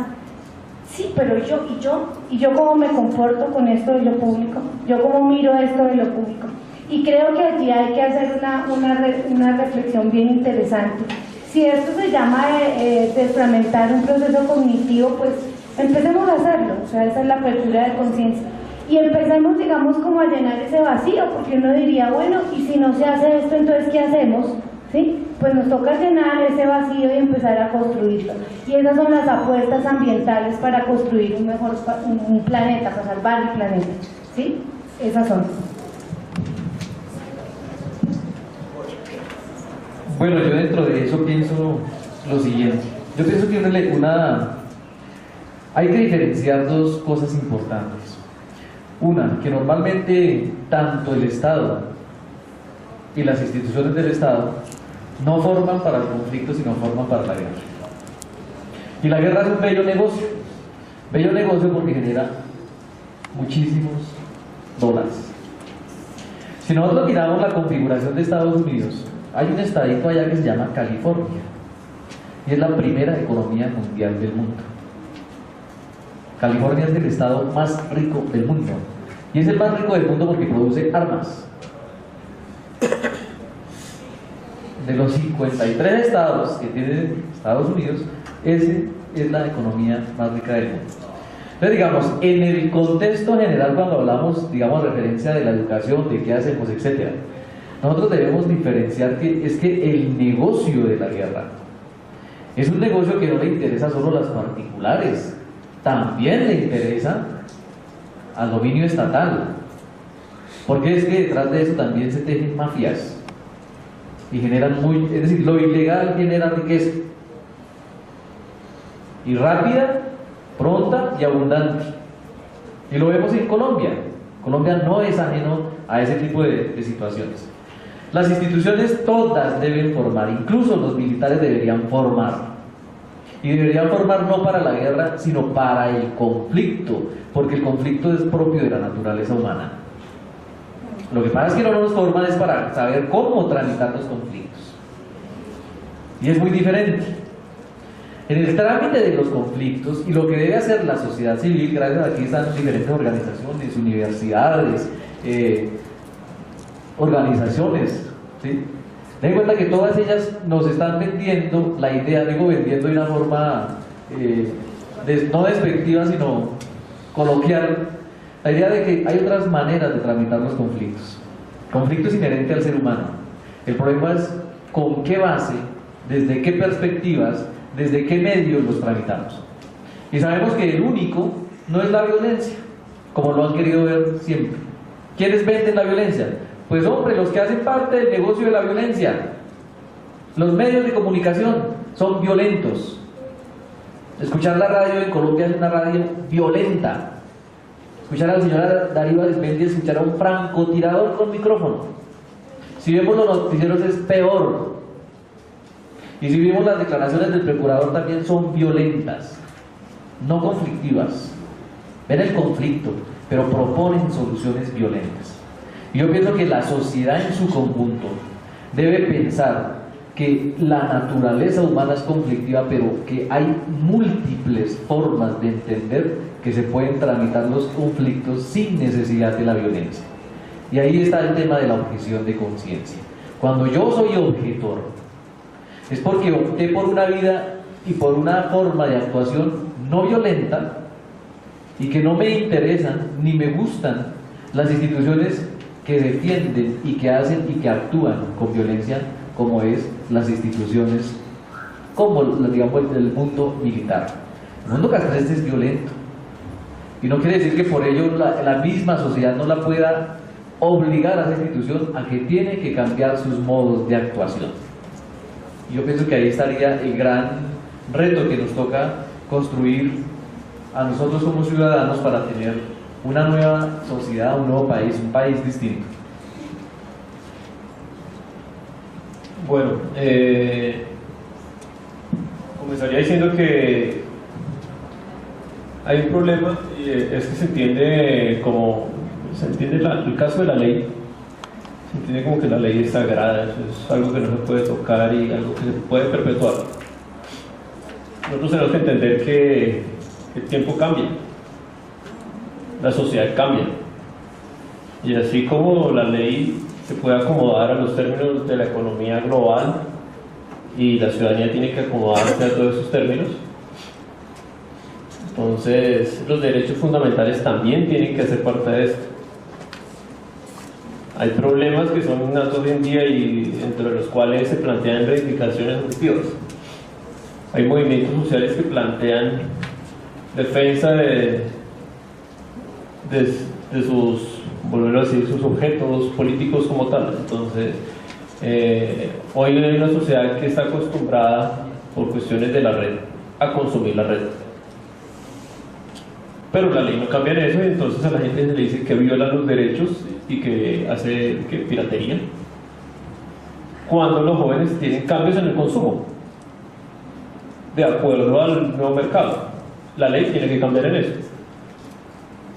Sí, pero yo cómo me comporto con esto de lo público, yo cómo miro esto de lo público. Y creo que allí hay que hacer una reflexión bien interesante. Si esto se llama desfragmentar un proceso cognitivo, pues empecemos a hacerlo, o sea, esa es la apertura de conciencia. Y empecemos, digamos, como a llenar ese vacío, porque uno diría, bueno, y si no se hace esto, entonces ¿qué hacemos? ¿Sí? Pues nos toca llenar ese vacío y empezar a construirlo. Y esas son las apuestas ambientales para construir un mejor un planeta, para salvar el planeta, ¿sí? Esas son. Bueno, yo dentro de eso pienso lo siguiente. Yo pienso que hay que diferenciar dos cosas importantes. Una, que normalmente tanto el Estado y las instituciones del Estado no forman para el conflicto, sino forman para la guerra. Y la guerra es un bello negocio porque genera muchísimos dólares. Si nosotros miramos la configuración de Estados Unidos, hay un estadito allá que se llama California y es la primera economía mundial del mundo. California es el estado más rico del mundo y es el más rico del mundo porque produce armas. de los 53 estados que tiene Estados Unidos, ese es la economía más rica del mundo. Entonces, digamos, en el contexto general, cuando hablamos, digamos, referencia de la educación, de qué hacemos, etcétera, nosotros debemos diferenciar que es que el negocio de la guerra es un negocio que no le interesa solo a los particulares, también le interesa al dominio estatal, porque es que detrás de eso también se tejen mafias y generan es decir, lo ilegal genera riqueza, y rápida, pronta y abundante, y lo vemos en Colombia. Colombia no es ajeno a ese tipo de situaciones. Las instituciones todas deben formar, incluso los militares deberían formar, y deberían formar no para la guerra, sino para el conflicto, porque el conflicto es propio de la naturaleza humana. Lo que pasa es que no nos forman es para saber cómo tramitar los conflictos, y es muy diferente. En el trámite de los conflictos, y lo que debe hacer la sociedad civil, gracias a que están diferentes organizaciones, universidades, organizaciones, ¿sí? Ten en cuenta que todas ellas nos están vendiendo la idea, digo vendiendo de una forma no despectiva, sino coloquial, la idea de que hay otras maneras de tramitar los conflictos. Conflicto es inherente al ser humano. El problema es con qué base, desde qué perspectivas, desde qué medios los tramitamos. Y sabemos que el único no es la violencia, como lo han querido ver siempre. ¿Quiénes venden la violencia? Pues hombre, los que hacen parte del negocio de la violencia. Los medios de comunicación son violentos. Escuchar la radio en Colombia es una radio violenta. Escuchar a la señora Darío Arizmendi, escuchar a un francotirador con micrófono. Si vemos los noticieros es peor. Y si vemos las declaraciones del procurador también son violentas, no conflictivas. Ven el conflicto, pero proponen soluciones violentas. Y yo pienso que la sociedad en su conjunto debe pensar que la naturaleza humana es conflictiva, pero que hay múltiples formas de entender que se pueden tramitar los conflictos sin necesidad de la violencia. Y ahí está el tema de la objeción de conciencia. Cuando yo soy objetor, es porque opté por una vida y por una forma de actuación no violenta, y que no me interesan ni me gustan las instituciones que defienden y que hacen y que actúan con violencia, como es las instituciones, como digamos el mundo militar. El mundo castrense es violento, y no quiere decir que por ello la misma sociedad no la pueda obligar a esa institución a que tiene que cambiar sus modos de actuación. Yo pienso que ahí estaría el gran reto que nos toca construir a nosotros como ciudadanos para tener una nueva sociedad, un nuevo país, un país distinto. Bueno, comenzaría diciendo que hay un problema, y es que se entiende el caso de la ley. Se entiende como que la ley es sagrada, eso es algo que no se puede tocar y algo que se puede perpetuar. Nosotros tenemos que entender que el tiempo cambia, la sociedad cambia, y así como la ley se puede acomodar a los términos de la economía global y la ciudadanía tiene que acomodarse a todos esos términos, entonces los derechos fundamentales también tienen que hacer parte de esto. Hay problemas que son innatos hoy en día y entre los cuales se plantean reivindicaciones objetivas. Hay movimientos sociales que plantean defensa de sus, volverlo a decir, sus objetos políticos como tales. Entonces, hoy hay una sociedad que está acostumbrada, por cuestiones de la red, a consumir la red. Pero la ley no cambia en eso, y entonces a la gente se le dice que viola los derechos y que hace piratería, cuando los jóvenes tienen cambios en el consumo de acuerdo al nuevo mercado. La ley tiene que cambiar en eso.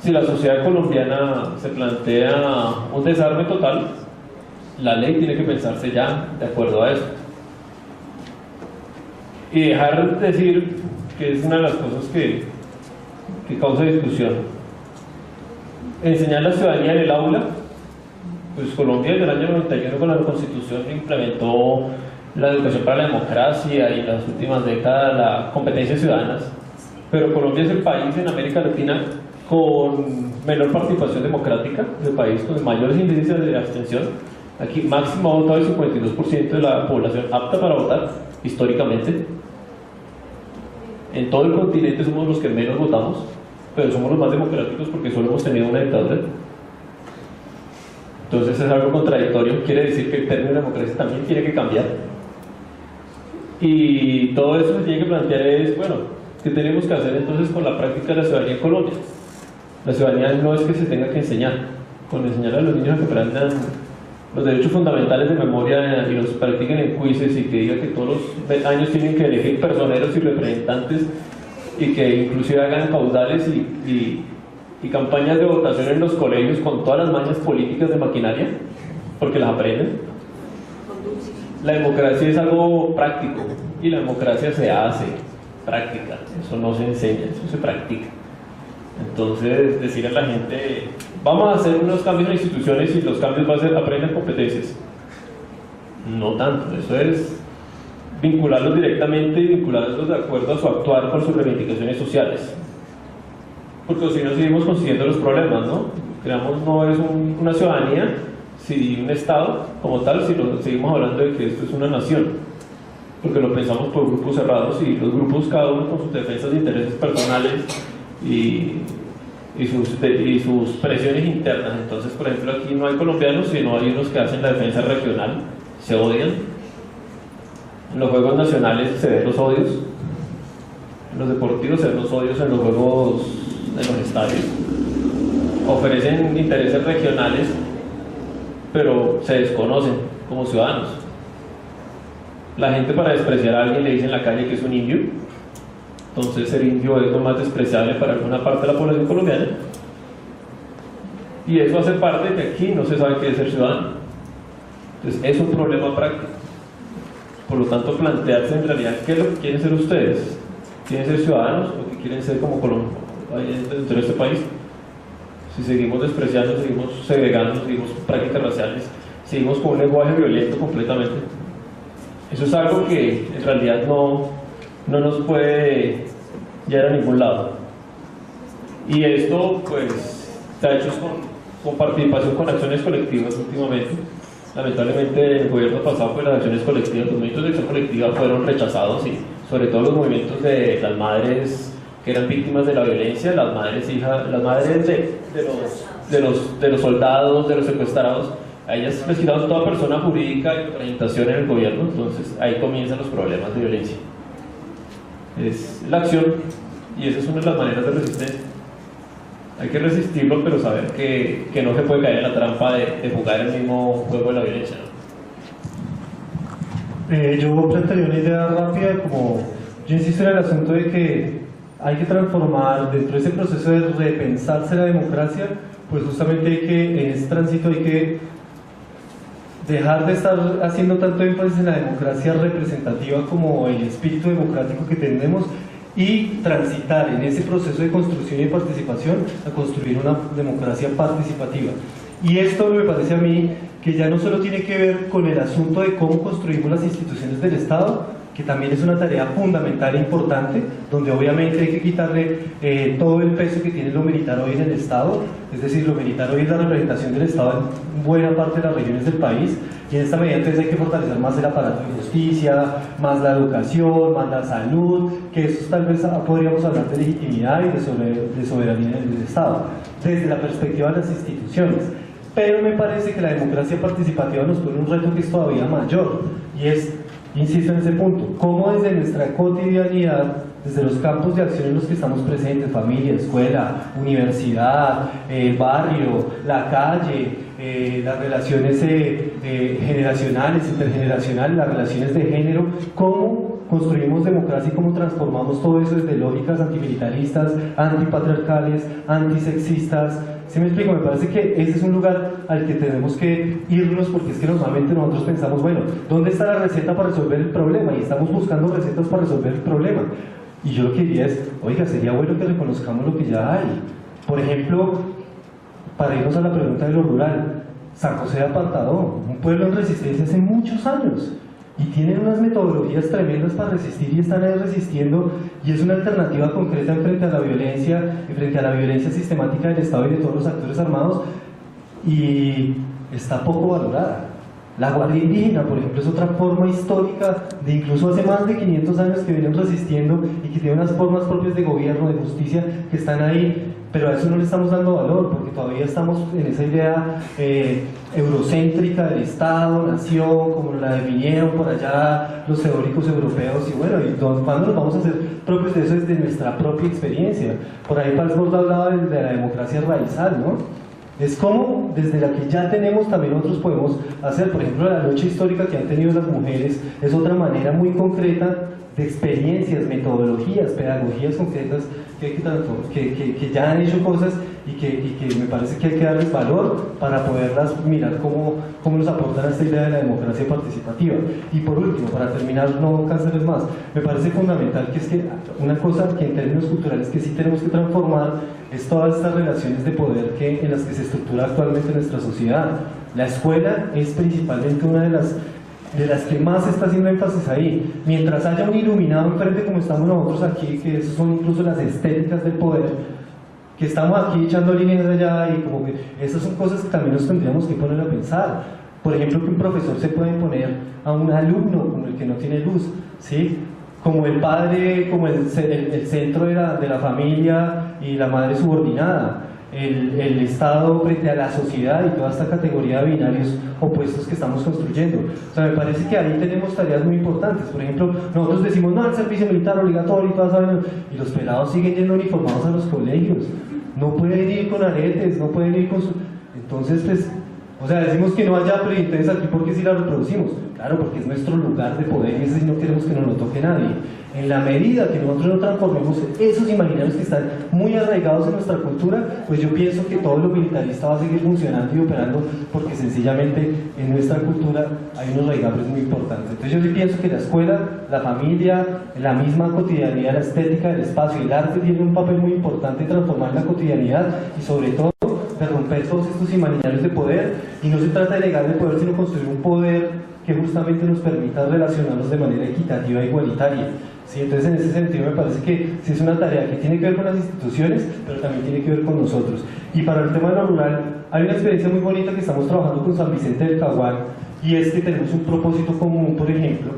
Si la sociedad colombiana se plantea un desarme total, la ley tiene que pensarse ya de acuerdo a eso, y dejar de decir, que es una de las cosas que causa discusión, enseñar la ciudadanía en el aula. Pues Colombia desde el año 91 con la Constitución implementó la educación para la democracia y en las últimas décadas la competencia ciudadanas, pero Colombia es el país en América Latina con menor participación democrática, el país con mayores índices de abstención. Aquí máximo ha votado el 52% de la población apta para votar, históricamente. En todo el continente somos los que menos votamos, pero somos los más democráticos porque solo hemos tenido una dictadura. Entonces es algo contradictorio, quiere decir que el término de democracia también tiene que cambiar. Y todo eso se tiene que plantear es, bueno, ¿qué tenemos que hacer entonces con la práctica de la ciudadanía en Colombia? La ciudadanía no es que se tenga que enseñar, con enseñar a los niños a que aprendan los derechos fundamentales de memoria y los practiquen en quizzes y que diga que todos los años tienen que elegir personeros y representantes y que inclusive hagan caudales y campañas de votación en los colegios con todas las mañas políticas de maquinaria, porque las aprenden. La democracia es algo práctico y la democracia se hace práctica, eso no se enseña, eso se practica. Entonces, decir a la gente, vamos a hacer unos cambios en instituciones y los cambios van a ser aprender competencias. No tanto, eso es vincularlos directamente y vincularlos de acuerdo a su actuar con sus reivindicaciones sociales. Porque si no seguimos consiguiendo los problemas, ¿no? Creamos no es una ciudadanía, si un Estado como tal, si seguimos hablando de que esto es una nación. Porque lo pensamos por grupos cerrados y los grupos cada uno con sus defensas de intereses personales y sus presiones internas. Entonces, por ejemplo, aquí no hay colombianos, sino hay unos que hacen la defensa regional, se odian. En los juegos nacionales se ven los odios, en los deportivos se ven los odios, en los juegos, en los estadios. Ofrecen intereses regionales, pero se desconocen como ciudadanos. La gente, para despreciar a alguien, le dice en la calle que es un indio. Entonces ser indio es lo más despreciable para alguna parte de la población colombiana, y eso hace parte de que aquí no se sabe qué es ser ciudadano. Entonces es un problema práctico. Por lo tanto, plantearse en realidad qué es lo que quieren ser ustedes. ¿Quieren ser ciudadanos o qué quieren ser como Colombia dentro de este país? Si seguimos despreciando, seguimos segregando, seguimos prácticas raciales, seguimos con un lenguaje violento completamente, eso es algo que en realidad no nos puede llevar a ningún lado. Y esto pues se ha hecho con participación, con acciones colectivas últimamente. Lamentablemente el gobierno pasado, pues las acciones colectivas, los movimientos de acción colectiva fueron rechazados, y sobre todo los movimientos de las madres que eran víctimas de la violencia, las madres de los soldados, de los secuestrados. A ellas les quitaron toda persona jurídica y representación en el gobierno. Entonces ahí comienzan los problemas de violencia. Es la acción, y esa es una de las maneras de resistencia. Hay que resistirlo, pero saber que no se puede caer en la trampa de jugar el mismo juego de la violencia, ¿no? Yo plantearía una idea rápida, como yo insisto en el asunto de que hay que transformar dentro de ese proceso de repensarse la democracia, pues justamente hay que, en ese tránsito hay que dejar de estar haciendo tanto énfasis en la democracia representativa como el espíritu democrático que tenemos, y transitar en ese proceso de construcción y de participación a construir una democracia participativa. Y esto me parece a mí que ya no solo tiene que ver con el asunto de cómo construimos las instituciones del Estado, que también es una tarea fundamental e importante, donde obviamente hay que quitarle todo el peso que tiene lo militar hoy en el Estado. Es decir, lo militar hoy es la representación del Estado en buena parte de las regiones del país, y en esta medida entonces hay que fortalecer más el aparato de justicia, más la educación, más la salud, que eso tal vez podríamos hablar de legitimidad y de soberanía del Estado, desde la perspectiva de las instituciones. Pero me parece que la democracia participativa nos pone un reto que es todavía mayor, y es, insisto en ese punto, cómo desde nuestra cotidianidad, desde los campos de acción en los que estamos presentes, familia, escuela, universidad, barrio, la calle, las relaciones generacionales, intergeneracionales, las relaciones de género, cómo construimos democracia y cómo transformamos todo eso desde lógicas antimilitaristas, antipatriarcales, antisexistas. ¿Sí me explico? Me parece que ese es un lugar al que tenemos que irnos, porque es que normalmente nosotros pensamos, bueno, ¿dónde está la receta para resolver el problema? Y estamos buscando recetas para resolver el problema. Y yo lo que diría es, oiga, sería bueno que reconozcamos lo que ya hay. Por ejemplo, para irnos a la pregunta de lo rural, San José de Apartadó, un pueblo en resistencia hace muchos años. y tienen unas metodologías tremendas para resistir y están ahí resistiendo, y es una alternativa concreta frente a la violencia y frente a la violencia sistemática del Estado y de todos los actores armados, y está poco valorada. La Guardia Indígena, por ejemplo, es otra forma histórica de incluso hace más de 500 años que vienen resistiendo y que tiene unas formas propias de gobierno, de justicia, que están ahí, pero a eso no le estamos dando valor, porque todavía estamos en esa idea eurocéntrica del Estado, nación, como la definieron por allá los teóricos europeos, y bueno, ¿cuándo nos vamos a hacer propios de eso desde nuestra propia experiencia? Por ahí Falsborg hablaba de la democracia raizal, ¿no? Es como desde la que ya tenemos también nosotros podemos hacer, por ejemplo, la lucha histórica que han tenido las mujeres es otra manera muy concreta de experiencias, metodologías, pedagogías concretas que ya han hecho cosas y que me parece que hay que darles valor para poderlas mirar cómo nos aportan a esta idea de la democracia participativa. Y por último, para terminar, no cansarles más, me parece fundamental que es que una cosa que en términos culturales que sí tenemos que transformar es todas estas relaciones de poder en las que se estructura actualmente nuestra sociedad. La escuela es principalmente una de las que más se está haciendo énfasis ahí. Mientras haya un iluminado enfrente como estamos nosotros aquí, que esos son incluso las estéticas del poder, que estamos aquí echando líneas allá, y como que esas son cosas que también nos tendríamos que poner a pensar. Por ejemplo, que un profesor se puede imponer a un alumno como el que no tiene luz, ¿sí? Como el padre, como el centro de la familia y la madre subordinada, el Estado frente a la sociedad y toda esta categoría de binarios opuestos que estamos construyendo. O sea, me parece que ahí tenemos tareas muy importantes. Por ejemplo, nosotros decimos, no, el servicio militar obligatorio y todas esas, y los pelados siguen yendo uniformados a los colegios, no pueden ir con aretes, no pueden ir con su... Entonces, pues, o sea, decimos que no haya prevenciones aquí porque si la reproducimos, claro, porque es nuestro lugar de poder y ese sí no queremos que nos lo toque nadie. En la medida que nosotros no transformemos esos imaginarios que están muy arraigados en nuestra cultura, pues yo pienso que todo lo militarista va a seguir funcionando y operando, porque sencillamente en nuestra cultura hay unos raigables muy importantes. Entonces yo sí pienso que la escuela, la familia, la misma cotidianidad, la estética del espacio y el arte tienen un papel muy importante en transformar la cotidianidad y sobre todo de romper todos estos imaginarios de poder, y no se trata de negar el poder, sino construir un poder que justamente nos permita relacionarnos de manera equitativa e igualitaria. ¿Sí? Entonces, en ese sentido, me parece que sí es una tarea que tiene que ver con las instituciones, pero también tiene que ver con nosotros. Y para el tema de lo rural, hay una experiencia muy bonita que estamos trabajando con San Vicente del Caguán, y es que tenemos un propósito común, por ejemplo,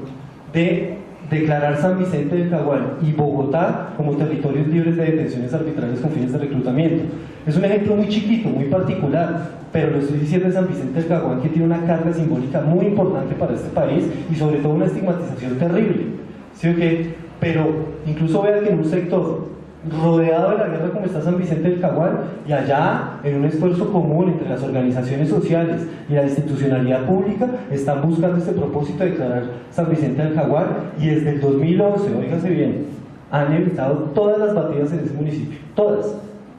de declarar San Vicente del Caguán y Bogotá como territorios libres de detenciones arbitrarias con fines de reclutamiento. Es un ejemplo muy chiquito, muy particular, pero lo estoy diciendo de San Vicente del Caguán, que tiene una carga simbólica muy importante para este país y sobre todo una estigmatización terrible. ¿Sí o qué? Pero incluso vean que en un sector rodeado de la guerra como está San Vicente del Caguán, y allá en un esfuerzo común entre las organizaciones sociales y la institucionalidad pública están buscando este propósito de declarar San Vicente del Caguán, y desde el 2011, óigase bien, han evitado todas las batidas en ese municipio, todas,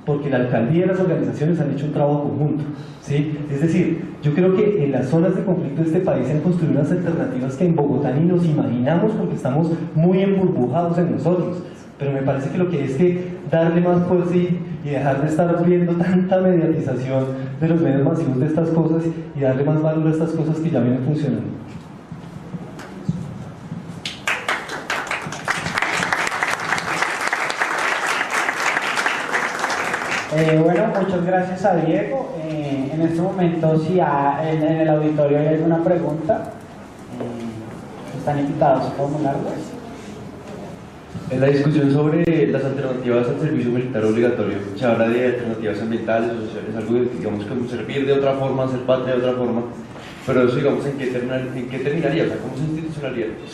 porque la alcaldía y las organizaciones han hecho un trabajo conjunto, ¿sí? Es decir, yo creo que en las zonas de conflicto de este país se han construido unas alternativas que en Bogotá ni nos imaginamos, porque estamos muy emburbujados en nosotros. Pero me parece que lo que es que darle más fuerza y dejar de estar viendo tanta mediatización de los medios masivos de estas cosas y darle más valor a estas cosas que ya vienen funcionando. Bueno, muchas gracias a Diego. En este momento, si en el auditorio hay alguna pregunta, están invitados a formularlas. En la discusión sobre las alternativas al servicio militar obligatorio, se habla de alternativas ambientales o sociales, algo que, digamos, como servir de otra forma, ser patria de otra forma, pero eso, digamos, ¿en qué terminaría? O sea,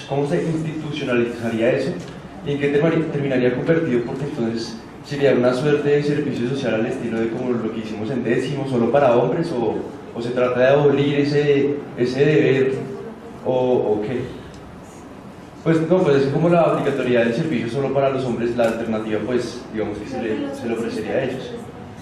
¿cómo se institucionalizaría eso? ¿Y en qué terminaría convertido? Porque entonces sería una suerte de servicio social al estilo de como lo que hicimos en décimo, solo para hombres, o se trata de abolir ese deber, o qué. Pues no, pues es como la obligatoriedad del servicio solo para los hombres, la alternativa pues digamos que se le ofrecería a ellos.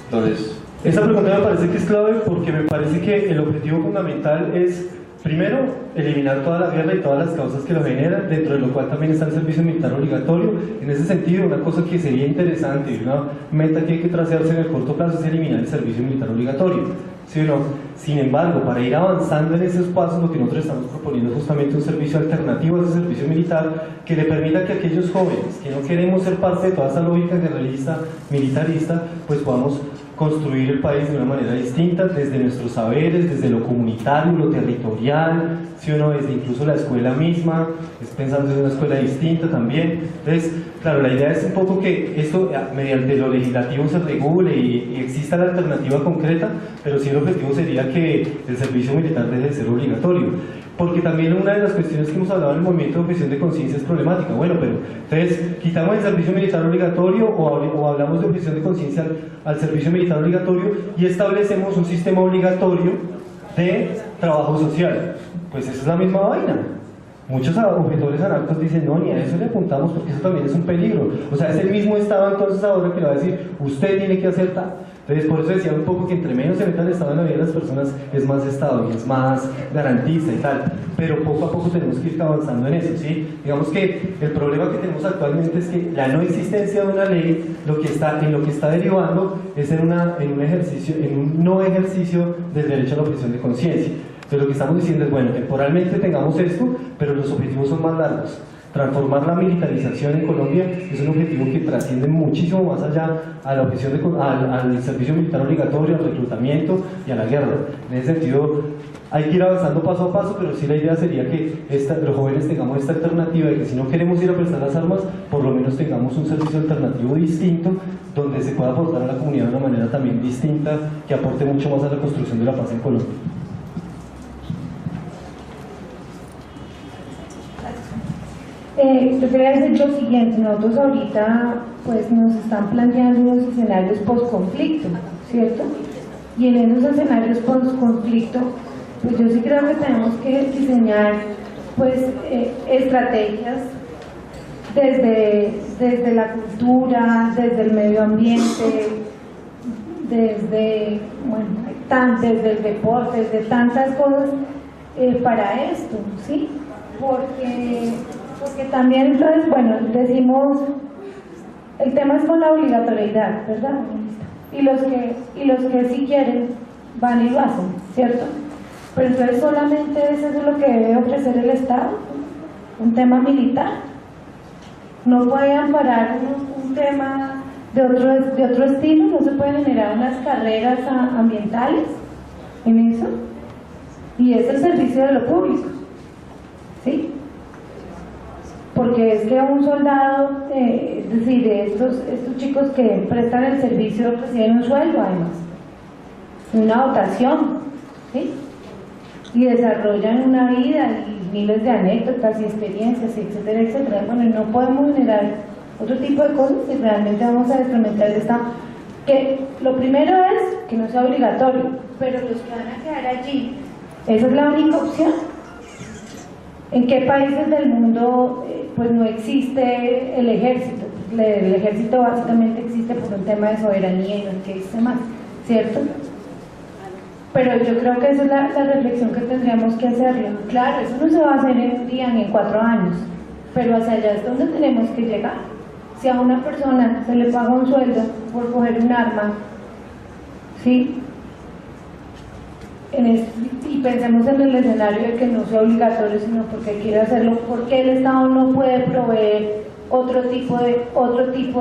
Entonces... Esta pregunta me parece que es clave porque me parece que el objetivo fundamental es, primero, eliminar toda la guerra y todas las causas que lo generan, dentro de lo cual también está el servicio militar obligatorio. En ese sentido, una cosa que sería interesante y una meta que hay que trazarse en el corto plazo es eliminar el servicio militar obligatorio. ¿sí o no? Sin embargo, para ir avanzando en esos pasos, lo que nosotros estamos proponiendo es justamente un servicio alternativo a ese servicio militar que le permita que aquellos jóvenes que no queremos ser parte de toda esa lógica guerrerista, militarista, pues podamos construir el país de una manera distinta, desde nuestros saberes, desde lo comunitario, lo territorial, ¿sí o no? Desde incluso la escuela misma, es pensando en una escuela distinta también. Entonces, claro, la idea es un poco que esto mediante lo legislativo se regule y exista la alternativa concreta, pero sí el objetivo sería que el servicio militar deje de ser obligatorio. Porque también una de las cuestiones que hemos hablado en el movimiento de objeción de conciencia es problemática. Bueno, pero entonces, ¿quitamos el servicio militar obligatorio o hablamos de objeción de conciencia al servicio militar obligatorio y establecemos un sistema obligatorio de trabajo social? Pues esa es la misma vaina. Muchos objetores anarcos dicen, no, ni a eso le apuntamos porque eso también es un peligro. O sea, es el mismo Estado entonces ahora que le va a decir, usted tiene que hacer tal. Entonces, por eso decía un poco que entre menos se meta el Estado en la vida de las personas, es más Estado y es más garantista y tal. Pero poco a poco tenemos que ir avanzando en eso, ¿sí? Digamos que el problema que tenemos actualmente es que la no existencia de una ley, lo que está derivando es en un no ejercicio del derecho a la objeción de conciencia. Entonces, lo que estamos diciendo es, bueno, temporalmente tengamos esto, pero los objetivos son más largos. Transformar la militarización en Colombia es un objetivo que trasciende muchísimo más allá a la objeción al servicio militar obligatorio, al reclutamiento y a la guerra. En ese sentido, hay que ir avanzando paso a paso, pero sí la idea sería que los jóvenes tengamos esta alternativa de que si no queremos ir a prestar las armas, por lo menos tengamos un servicio alternativo distinto, donde se pueda aportar a la comunidad de una manera también distinta, que aporte mucho más a la construcción de la paz en Colombia. Yo quería decir lo siguiente, nosotros ahorita pues nos están planteando unos escenarios post-conflicto, ¿cierto? Y en esos escenarios post-conflicto, pues yo sí creo que tenemos que diseñar pues estrategias desde la cultura, desde el medio ambiente, desde el deporte, desde tantas cosas para esto, ¿sí? Porque también, entonces, bueno, decimos, el tema es con la obligatoriedad, ¿verdad? Y los que sí quieren van y lo hacen, ¿cierto? Pero entonces solamente eso es lo que debe ofrecer el Estado, un tema militar. No puede amparar un tema de otro estilo, no se pueden generar unas carreras ambientales en eso, y es el servicio de lo público, ¿sí? Porque es que un soldado, es decir, estos chicos que prestan el servicio reciben un sueldo además, una dotación, ¿sí? Y desarrollan una vida y miles de anécdotas y experiencias, etcétera, etcétera. Bueno, no podemos generar otro tipo de cosas si realmente vamos a instrumentar el Estado. Que lo primero es que no sea obligatorio, pero los que van a quedar allí, esa es la única opción. ¿En qué países del mundo pues no existe el ejército? El ejército básicamente existe por un tema de soberanía y no existe más, ¿cierto? Pero yo creo que esa es la reflexión que tendríamos que hacerlo. Claro, eso no se va a hacer en un día ni en 4 años, pero hacia allá es donde tenemos que llegar. Si a una persona se le paga un sueldo por coger un arma, ¿sí? Y pensemos en el escenario de que no sea obligatorio, sino porque quiere hacerlo, porque el Estado no puede proveer otro tipo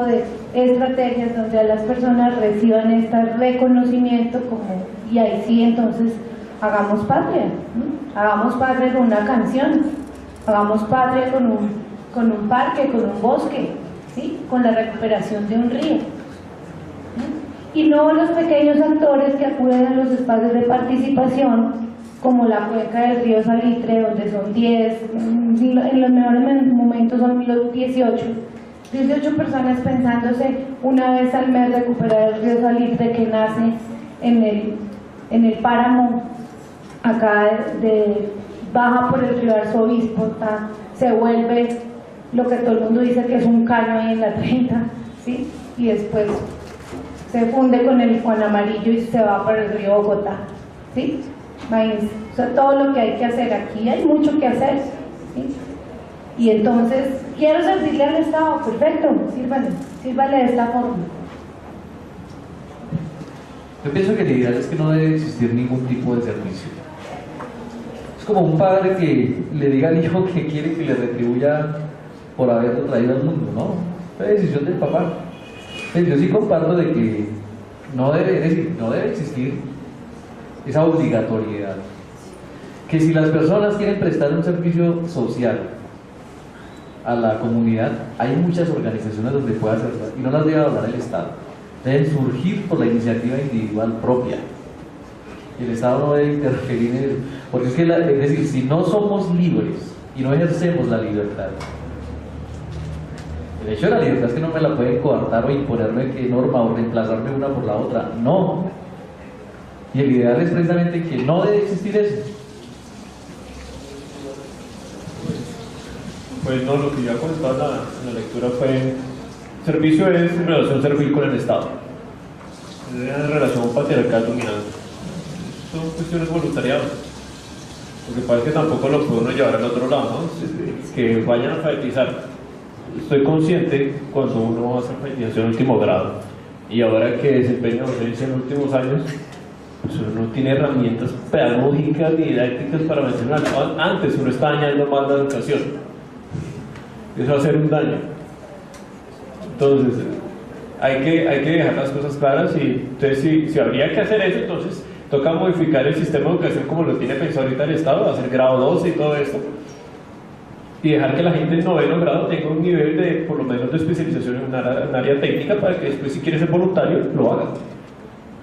de estrategias donde a las personas reciban este reconocimiento y ahí sí, entonces hagamos patria, ¿no? Hagamos patria con una canción, hagamos patria con un parque, con un bosque, ¿sí? Con la recuperación de un río, ¿no? Y no los pequeños actores que acuden a los espacios de participación, como la cuenca del río Salitre, donde son 10, en los mejores momentos son los 18 personas pensándose una vez al mes recuperar el río Salitre que nace en el páramo, acá baja por el río Arzobispo, se vuelve lo que todo el mundo dice que es un caño ahí en la 30, ¿sí? Y después se funde con el Juan Amarillo y se va para el río Bogotá, ¿sí? Imagínense, o sea, todo lo que hay que hacer aquí, hay mucho que hacer, ¿sí? Y entonces, quiero servirle al Estado, perfecto, sírvale de esta forma. Yo pienso que lo ideal es que no debe existir ningún tipo de servicio. Es como un padre que le diga al hijo que quiere que le retribuya por haberlo traído al mundo, ¿no? Es decisión del papá. Entonces, yo sí comparto de que no debe existir esa obligatoriedad. Que si las personas quieren prestar un servicio social a la comunidad, hay muchas organizaciones donde puede hacerlo y no las debe hablar el Estado. Deben surgir por la iniciativa individual propia. Y el Estado no debe interferir en eso. Porque es que, es decir, si no somos libres y no ejercemos la libertad, el hecho de la libertad es que no me la pueden coartar o imponerme qué norma o reemplazarme una por la otra. No. Y el ideal es precisamente que no debe existir eso. Pues no, lo que ya comentaba en la lectura fue: servicio es relación servil con el Estado, es una relación patriarcal dominante. Son cuestiones voluntariadas. Lo que pasa es que tampoco lo puede uno llevar al otro lado, ¿no? Que vayan a alfabetizar. Estoy consciente cuando uno hace alfabetización en último grado y ahora que desempeña docencia en últimos años, pues uno no tiene herramientas pedagógicas ni didácticas para mencionar. Antes uno está dañando más la educación. Eso va a ser un daño. Entonces, hay que dejar las cosas claras y entonces si habría que hacer eso, entonces toca modificar el sistema de educación como lo tiene pensado ahorita el Estado, hacer grado 12 y todo esto, y dejar que la gente en noveno grado tenga un nivel de, por lo menos, de especialización en un área técnica para que después, si quiere ser voluntario, lo haga.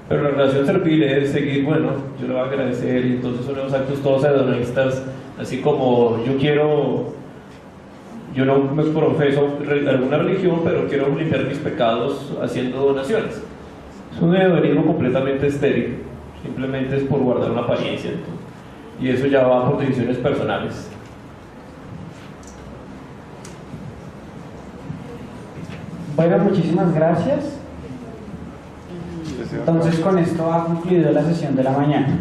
Pero la relación servil es seguir, bueno, yo le voy a agradecer y entonces son los actos todos hedonistas, así como yo no me profeso alguna religión, pero quiero limpiar mis pecados haciendo donaciones. Es un hedonismo completamente estéril, simplemente es por guardar una apariencia, y eso ya va por decisiones personales. Bueno, muchísimas gracias. Entonces con esto ha concluido la sesión de la mañana.